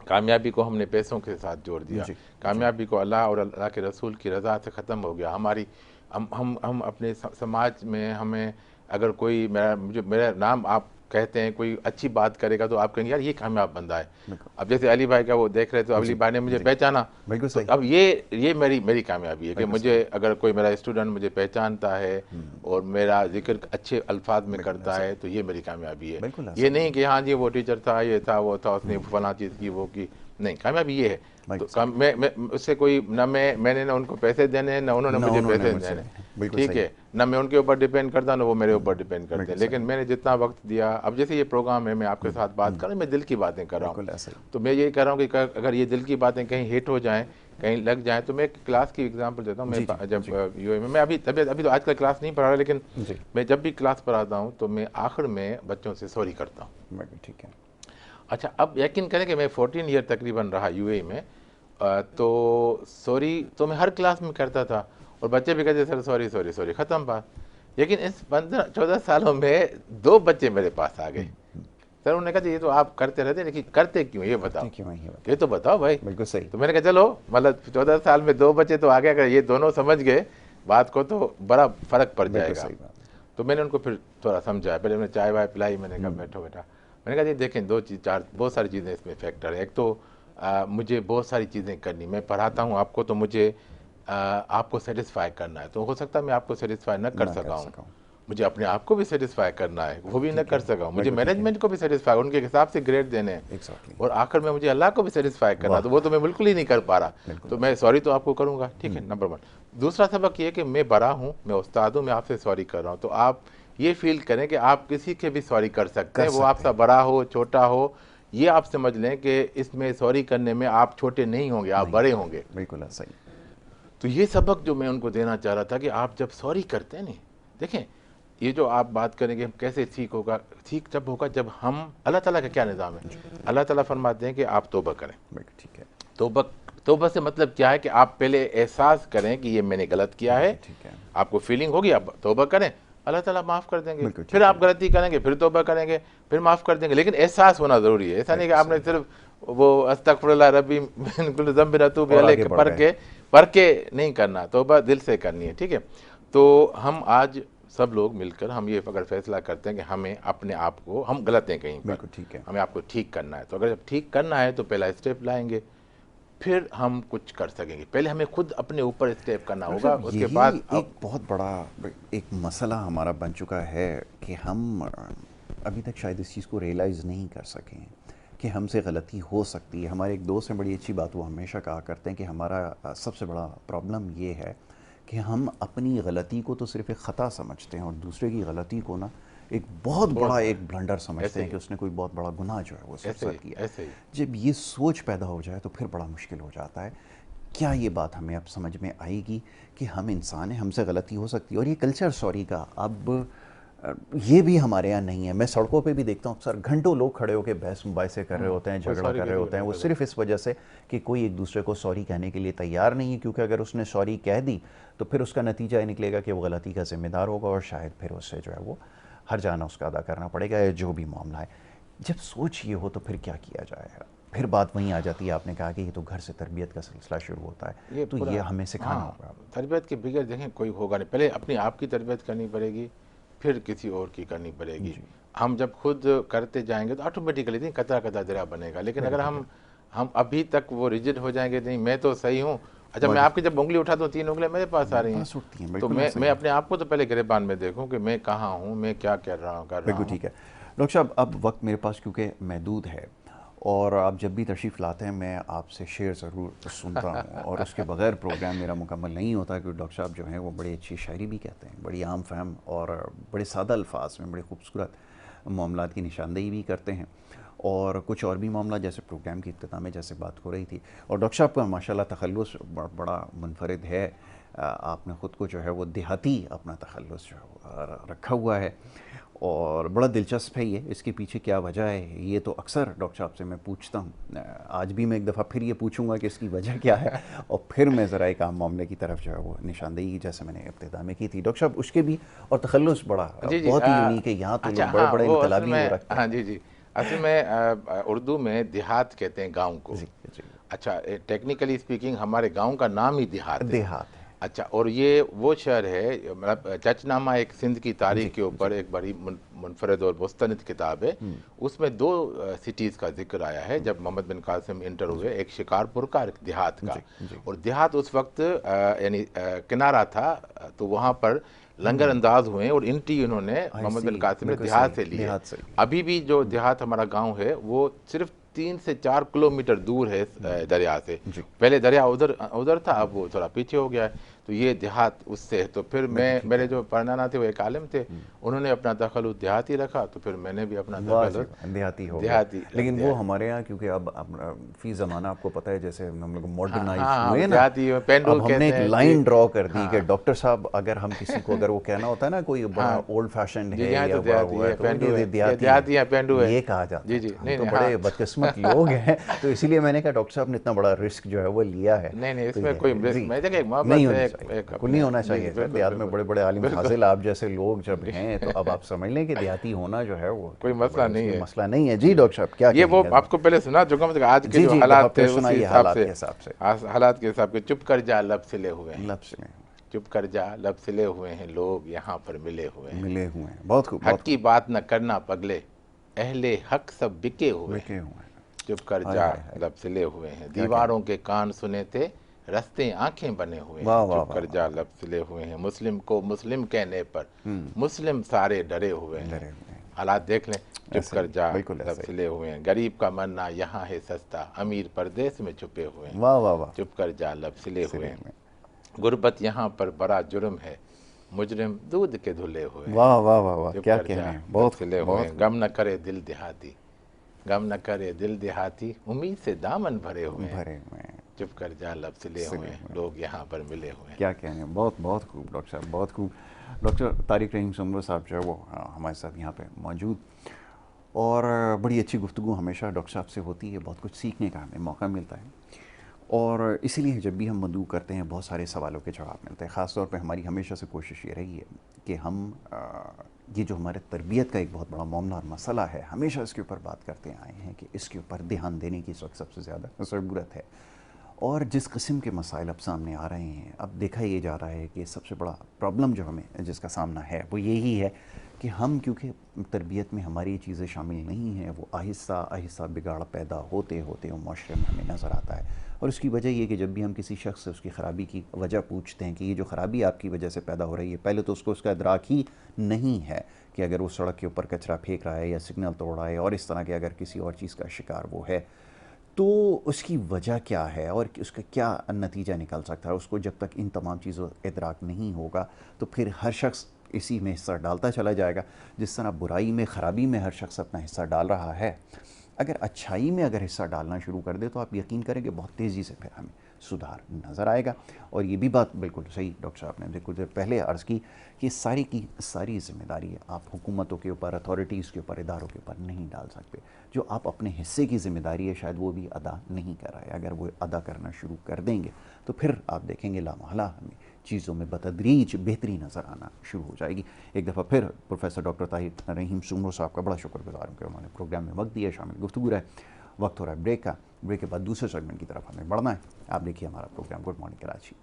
कामयाबी को हमने पैसों के साथ जोड़ दिया, कामयाबी को अल्लाह और अल्लाह के रसूल की रज़ा से ख़त्म हो गया। हमारी हम अपने समाज में, हमें अगर कोई मेरा नाम आप कहते हैं, कोई अच्छी बात करेगा तो आप कहेंगे यार ये कामयाब बंदा है। अब जैसे अली भाई का वो देख रहे तो अली भाई ने मुझे पहचाना, तो अब ये मेरी कामयाबी है कि मुझे अगर कोई मेरा स्टूडेंट मुझे पहचानता है और मेरा जिक्र अच्छे अल्फाज में करता है तो ये मेरी कामयाबी है। ये नहीं कि हाँ जी वो टीचर था, ये था, वो था, उसने फलां चीज़ की, वो की, नहीं, कामयाबी ये है। तो मैं उससे कोई मैंने ना उनको पैसे देने, ना उन्होंने मुझे पैसे देने, ठीक है, ना मैं उनके ऊपर डिपेंड करता, ना वो मेरे ऊपर डिपेंड करते हैं, लेकिन मैंने जितना वक्त दिया। अब जैसे ये प्रोग्राम है, मैं आपके साथ बात कर रहा हूँ, मैं दिल की बातें कर रहा हूँ, तो मैं यही कर रहा हूँ कि अगर ये दिल की बातें कहीं हिट हो जाएं, कहीं लग जाएं, तो मैं एक क्लास की एग्जांपल देता हूँ। मैं जब यूएई में, मैं अभी तो आजकल क्लास नहीं पढ़ा रहा, लेकिन मैं जब भी क्लास पढ़ाता हूँ तो मैं आखिर में बच्चों से सॉरी करता हूँ। ठीक है। अच्छा, अब यकीन करें कि मैं 14 ईयर तकरीबन रहा यूएई में, तो सॉरी तो मैं हर क्लास में करता था और बच्चे भी कहते सर सॉरी सॉरी सॉरी, ख़त्म बात। लेकिन इस 15-14 सालों में 2 बच्चे मेरे पास आ गए, सर उन्होंने कहा ये तो आप करते रहते, लेकिन करते क्यों ये बताओ, ये तो बताओ भाई। बिल्कुल सही। तो मैंने कहा चलो, मतलब 14 साल में 2 बच्चे तो आ गए, अगर ये दोनों समझ गए बात को तो बड़ा फ़र्क पड़ जाएगा। तो मैंने उनको फिर थोड़ा समझाया, पहले मैंने चाय वाय पिलाई, मैंने कहा बैठो बेटा, मैंने कहा जी देखें, दो चीज़, चार बहुत सारी चीज़ें इसमें फैक्टर है। एक तो मुझे बहुत सारी चीज़ें करनी, मैं पढ़ाता हूँ आपको तो मुझे आपको सेटिस्फाई करना है, तो हो सकता है मैं आपको सेटिस्फाई न कर ना कर सका हूँ। सका हूँ। मुझे अपने आप को भी सेटिस्फाई करना है, वो भी न ठीक कर है, सका हूँ। मुझे बिल्कुल ठीक है। मैनेजमेंट को भी सेटिस्फाई, उनके हिसाब से ग्रेड देने हैं, एग्जैक्टली। और आखिर में मुझे अल्लाह को भी सेटिस्फाई करना है, वाह, तो वो तो मैं बिल्कुल ही नहीं कर पा रहा। बिल्कुल तो मैं ऐसा। सॉरी तो आपको करूँगा, ठीक है, नंबर 1। दूसरा सबक ये है कि मैं बड़ा हूँ, मैं उस्ताद हूँ, मैं आपसे सॉरी कर रहा हूँ, तो आप ये फील करें कि आप किसी के भी सॉरी कर सकते कर हैं, वो सकते आपसे हैं। बड़ा हो छोटा हो, ये आप समझ लें कि इसमें सॉरी करने में आप छोटे नहीं होंगे, आप नहीं बड़े होंगे, होंगे। बिल्कुल ऐसा ही। तो ये सबक जो मैं उनको देना चाह रहा था कि आप जब सॉरी करते हैं नहीं, देखें, ये जो आप बात करेंगे हम कैसे ठीक होगा, ठीक जब होगा जब हम, अल्लाह ताला का क्या निज़ाम है, अल्लाह ताला फरमाते हैं कि आप तौबा करें। बिल्कुल ठीक है। तौबा, तौबा से मतलब क्या है कि आप पहले एहसास करें कि ये मैंने गलत किया है, बिल्कुल ठीक है। आपको फीलिंग होगी, आप तौबा करें, अल्लाह ताला माफ़ कर देंगे। बिल्कुल फिर ठीक आप है। गलती करेंगे, फिर तौबा करेंगे, फिर माफ़ कर देंगे, लेकिन एहसास होना ज़रूरी है। ऐसा नहीं कि बिल्कुल आपने सही। सिर्फ वो अस्तगफिरुल्लाह रब्बी मिन कुल्लि ज़ंबिन अतूबु और इलैह आगे बढ़ गए। पढ़ के नहीं करना, तौबा दिल से करनी है, ठीक है। तो हम आज सब लोग मिलकर हम ये अगर फैसला करते हैं कि हमें अपने आप को, हम गलत हैं कहीं पर, बिल्कुल ठीक है। हमें आपको ठीक करना है, तो अगर जब ठीक करना है तो पहला स्टेप लाएंगे, फिर हम कुछ कर सकेंगे। पहले हमें खुद अपने ऊपर स्टेप करना डॉक्टर होगा, साहब उसके यही बाद एक बहुत बड़ा एक मसला हमारा बन चुका है कि हम अभी तक शायद इस चीज़ को रियलाइज़ नहीं कर सके हैं कि हमसे गलती हो सकती है। हमारे एक दोस्त हैं, बड़ी अच्छी बात वो हमेशा कहा करते हैं कि हमारा सबसे बड़ा प्रॉब्लम ये है कि हम अपनी गलती को तो सिर्फ एक ख़ता समझते हैं और दूसरे की गलती को ना एक बहुत बहुत बड़ा बड़ा एक ब्लंडर समझते ऐसे हैं ही कि उसने कोई बहुत बड़ा गुनाह जो है वो ऐसे सर ही किया। ऐसे ही जब ये सोच पैदा हो जाए तो फिर बड़ा मुश्किल हो जाता है। क्या ये बात हमें अब समझ में आएगी कि हम इंसान हैं, हमसे गलती हो सकती है? और ये कल्चर सॉरी का अब ये भी हमारे यहाँ नहीं है। मैं सड़कों पे भी देखता हूँ अक्सर घंटों लोग खड़े होकर बहस मुबाइसे कर रहे होते हैं, कोई झगड़ा सॉरी कर रहे किसी को होते हैं, नहीं वो बोला। सिर्फ इस वजह से कि कोई एक दूसरे को सॉरी कहने के लिए तैयार नहीं है, क्योंकि अगर उसने सॉरी कह दी तो फिर उसका नतीजा ये निकलेगा कि वो गलती का जिम्मेदार होगा और शायद फिर उससे जो है वो हर जाना उसका अदा करना पड़ेगा, या जो भी मामला है। जब सोच ये हो तो फिर क्या किया जाएगा? फिर बात वहीं आ जाती है, आपने कहा कि ये तो घर से तरबियत का सिलसिला शुरू होता है, ये तो पूरा, ये हमें सिखाना हाँ, होगा। तरबियत के बगैर देखें कोई होगा नहीं। पहले अपनी आप की तरबियत करनी पड़ेगी, फिर किसी और की करनी पड़ेगी। जी, हम जब खुद करते जाएंगे तो ऑटोमेटिकली नहीं, कतरा कतरा दरिया बनेगा। लेकिन बिल्कुल अगर ठीक है। हम अभी तक वो रिजिड हो जाएंगे, नहीं मैं तो सही हूँ, अच्छा मैं बहुत आपकी जब उंगली उठाता हूँ 3 उंगलियां मेरे पास आ मेरे रही हैं, पास उठती हैं, तो बिल्कुल मैं ऐसा ही मैं है। अपने आप को तो पहले गिरबान में देखूँ कि मैं कहाँ हूँ, मैं क्या कर रहा बिल्कुल हूँ। ठीक है। डॉक्टर साहब अब वक्त मेरे पास क्योंकि महदूद है, और आप जब भी तशरीफ़ लाते हैं मैं आपसे शेर ज़रूर सुनता हूँ, और उसके बगैर प्रोग्राम मेरा मुकम्मल नहीं होता, क्योंकि डॉक्टर साहब जो हैं वो बड़ी अच्छी शायरी भी कहते हैं, बड़ी आम फहम और बड़े सादा अल्फाज में बड़े खूबसूरत मामलात की निशानदेही भी करते हैं, और कुछ और भी मामला जैसे प्रोग्राम की इब्तिदा में जैसे बात हो रही थी। और डॉक्टर साहब का माशाल्लाह तखल्लुस बड़ा मुनफरिद है। आपने ख़ुद को जो है वो देहाती अपना तखल्लुस जो है वो रखा हुआ है, और बड़ा दिलचस्प है ये। इसके पीछे क्या वजह है ये तो अक्सर डॉक्टर साहब से मैं पूछता हूँ। आज भी मैं एक दफ़ा फिर ये पूछूंगा कि इसकी वजह क्या है, और फिर मैं ज़रा एक आम मामले की तरफ जो है वो निशानदेही जैसे मैंने इब्तिदा में की थी। डॉक्टर साहब उसके भी और तखल्लुस बड़ा जी जी बहुत ही यूनिक है। यहाँ तो अच्छा, लोग बड़े हाँ बड़े वो असल इनकलाबी वो में, रखते हाँ हैं। जी जी, असल में उर्दू में देहात कहते हैं गांव को। जी जी। अच्छा, टेक्निकली स्पीकिंग हमारे गांव का नाम ही देहात है। देहात है। अच्छा, और ये वो शहर है, मतलब चचनामा एक सिंध की तारीख जी के जी। ऊपर एक बड़ी मुनफरद और मुस्तनिद किताब है। उसमें 2 सिटीज़ का जिक्र आया है जब मोहम्मद बिन कासिम इंटर हुए, एक शिकारपुर का और एक देहात का। जी जी। और देहात उस वक्त यानी किनारा था, तो वहाँ पर लंगर अंदाज हुए और एंट्री उन्होंने आई मोहम्मद सी। बिन कासिम ने बिल्कुल देहात सही, से ली है। देहात सही। अभी भी जो देहात हमारा गांव है वो सिर्फ 3 से 4 किलोमीटर दूर है दरिया से। जी। पहले दरिया उधर उधर था, अब वो थोड़ा पीछे हो गया है, तो ये देहात उससे है। तो फिर बिल्कुल मैं, ठीक मेरे है। जो परनाना थे वो एक आलिम थे, उन्होंने अपना तखल्लुस देहाती रखा, तो फिर मैंने भी अपना वाह जी तखल्लुस वाह, देहाती हो गया। देहाती रख लेकिन दिया वो है। हमारे यहाँ क्योंकि अब फी ज़माना आपको पता है जैसे हम लोग हाँ मॉडर्नाइज हाँ हाँ, हुए ना, देहाती पेंडू अब हमने कहते एक हैं जी। लाइन ड्रॉ कर दी कि हाँ डॉक्टर साहब अगर हम किसी को अगर वो कहना होता है ना कोई बड़ा हाँ ओल्ड फैशन जी, है यहाँ तो या बड़ा देहाती हुआ है है, तो पेंडू है, ये ये देहाती है, देहाती है, पेंडू है। ये कहा जाता जी है। जी, तो हम नहीं तो नहीं, बड़े हाँ बदकिस्मत लोग हैं, तो इसीलिए मैंने कहा डॉक्टर साहब ने इतना बड़ा रिस्क जो है वो लिया है। नहीं नहीं, तो इसमें ये कोई जी मैं देखिए, एक नहीं मोहब्बत है, होनी एक, चाहिए, एक बिल्कुल नहीं अपने, होना जी जी, चाहिए सर। बिल्कुल देहात में बिल्कुल बड़े बड़े आलिम बिल्कुल। फाजिल आप जैसे लोग जब हैं तो अब आप समझ लें कि देहाती होना जो है वो कोई बड़े मसला नहीं उसमें है। मसला नहीं है। जी डॉक्टर साहब क्या ये वो कहेंगे? आपको पहले सुना चुका, मतलब आज के जी जो जी, एक दफ़ा हालात थे फिर उसी सुनाइए हिसाब हालात से, के हिसाब से। हालात के हिसाब के, चुप कर जा लब सिले हुए हैं, लफ्ज़ में चुप कर जा लब सिले हुए हैं, लोग यहाँ पर मिले हुए हैं, मिले हुए हैं। बहुत खूब, हक बहुत की खूब। बात न करना पगले, अहले हक सब बिके हुए बिके हैं, हुए हैं। चुप कर हाय जा हाय हाय। लब सिले हुए हैं, क्या दीवारों के कान सुने थे, रस्ते आंखें बने हुए वाह हैं, वाह चुप वाह कर वाह जा वाह। लब सिले हुए हैं। मुस्लिम को मुस्लिम कहने पर हम्म। मुस्लिम सारे डरे हुए हैं। डरे हुए हैं। हालात देख लें, चुप ऐसे कर ही, जा बिल्कुल लब ऐसे ही। सिले हुए हैं। गरीब का मरना यहाँ है सस्ता, अमीर परदेश में छुपे हुए हैं, वाह वाह वाह। चुप कर जा लब सिले हुए सिरे हैं। में। गुर्बत यहाँ पर बड़ा जुर्म है, मुजरिम दूध के धुले हुए हैं, वाह वाह वाह वाह, चुप क्या कर जा कहने हैं, लब बहुत खूब, सिले हुए बहुत हैं। खूब। गम न करे दिल देहाती, गम न करे दिल देहाती, उम्मीद से दामन भरे हुए हैं, भरे हुए हैं। चुप कर जा लब सिले हुए सिले हैं, हुए हैं। लोग यहाँ पर मिले हुए हैं। क्या कहने हैं, बहुत बहुत खूब डॉक्टर साहब, बहुत खूब। डॉक्टर तारिक रहीम सुमरो साहब जो है वो हमारे साथ यहाँ पे मौजूद, और बड़ी अच्छी गुफ्तगू हमेशा डॉक्टर साहब से होती है, बहुत कुछ सीखने का हमें मौका मिलता है, और इसीलिए जब भी हम मदऊ करते हैं बहुत सारे सवालों के जवाब मिलते हैं। ख़ास तौर पे हमारी हमेशा से कोशिश ये रही है कि हम ये जो हमारे तरबियत का एक बहुत बड़ा मामला और मसला है, हमेशा इसके ऊपर बात करते आए हैं कि इसके ऊपर ध्यान देने की इस वक्त सबसे ज़्यादा ज़रूरत है। और जिस किस्म के मसाइल अब सामने आ रहे हैं, अब देखा ये जा रहा है कि सबसे बड़ा प्रॉब्लम जो हमें जिसका सामना है वो यही है कि हम, क्योंकि तरबियत में हमारी ये चीज़ें शामिल नहीं हैं, वो आहिस्ता आहिस्ता बिगाड़ पैदा होते होते वो माशरे में हमें नज़र आता है। और उसकी वजह ये कि जब भी हम किसी शख्स से उसकी ख़राबी की वजह पूछते हैं कि ये जो ख़राबी आपकी वजह से पैदा हो रही है, पहले तो उसको उसका इदराक ही नहीं है कि अगर वो सड़क के ऊपर कचरा फेंक रहा है या सिग्नल तोड़ रहा है और इस तरह के अगर किसी और चीज़ का शिकार वो है, तो उसकी वजह क्या है और उसका क्या नतीजा निकल सकता है। उसको जब तक इन तमाम चीज़ों का इदराक नहीं होगा तो फिर हर शख्स इसी में हिस्सा डालता चला जाएगा। जिस तरह बुराई में, ख़राबी में हर शख्स अपना हिस्सा डाल रहा है, अगर अच्छाई में अगर हिस्सा डालना शुरू कर दे तो आप यकीन करेंगे बहुत तेज़ी से फिर हमें सुधार नज़र आएगा। और ये भी बात बिल्कुल सही डॉक्टर साहब ने कुछ देर पहले अर्ज़ की सारी की सारी ज़िम्मेदारी आप हुकूमतों के ऊपर, अथॉरिटीज़ के ऊपर, इदारों के ऊपर नहीं डाल सकते। जो आप अपने हिस्से की ज़िम्मेदारी है शायद वो भी अदा नहीं कर रहा है। अगर वो अदा करना शुरू कर देंगे तो फिर आप देखेंगे लामहला हमें चीज़ों में बतदरीज बेहतरी नज़र आना शुरू हो जाएगी। एक दफ़ा फिर प्रोफेसर डॉक्टर तारिक रहीम सुमरो साहब का बड़ा शुक्रगुजार हूँ कि उन्होंने प्रोग्राम में वक्त दिया, शामिल गुफ्तगू रहे। वक्त हो रहा है ब्रेक का, ब्रेक के बाद दूसरे सेगमेंट की तरफ हमें बढ़ना है। आप देखिए हमारा प्रोग्राम गुड मॉर्निंग कराची।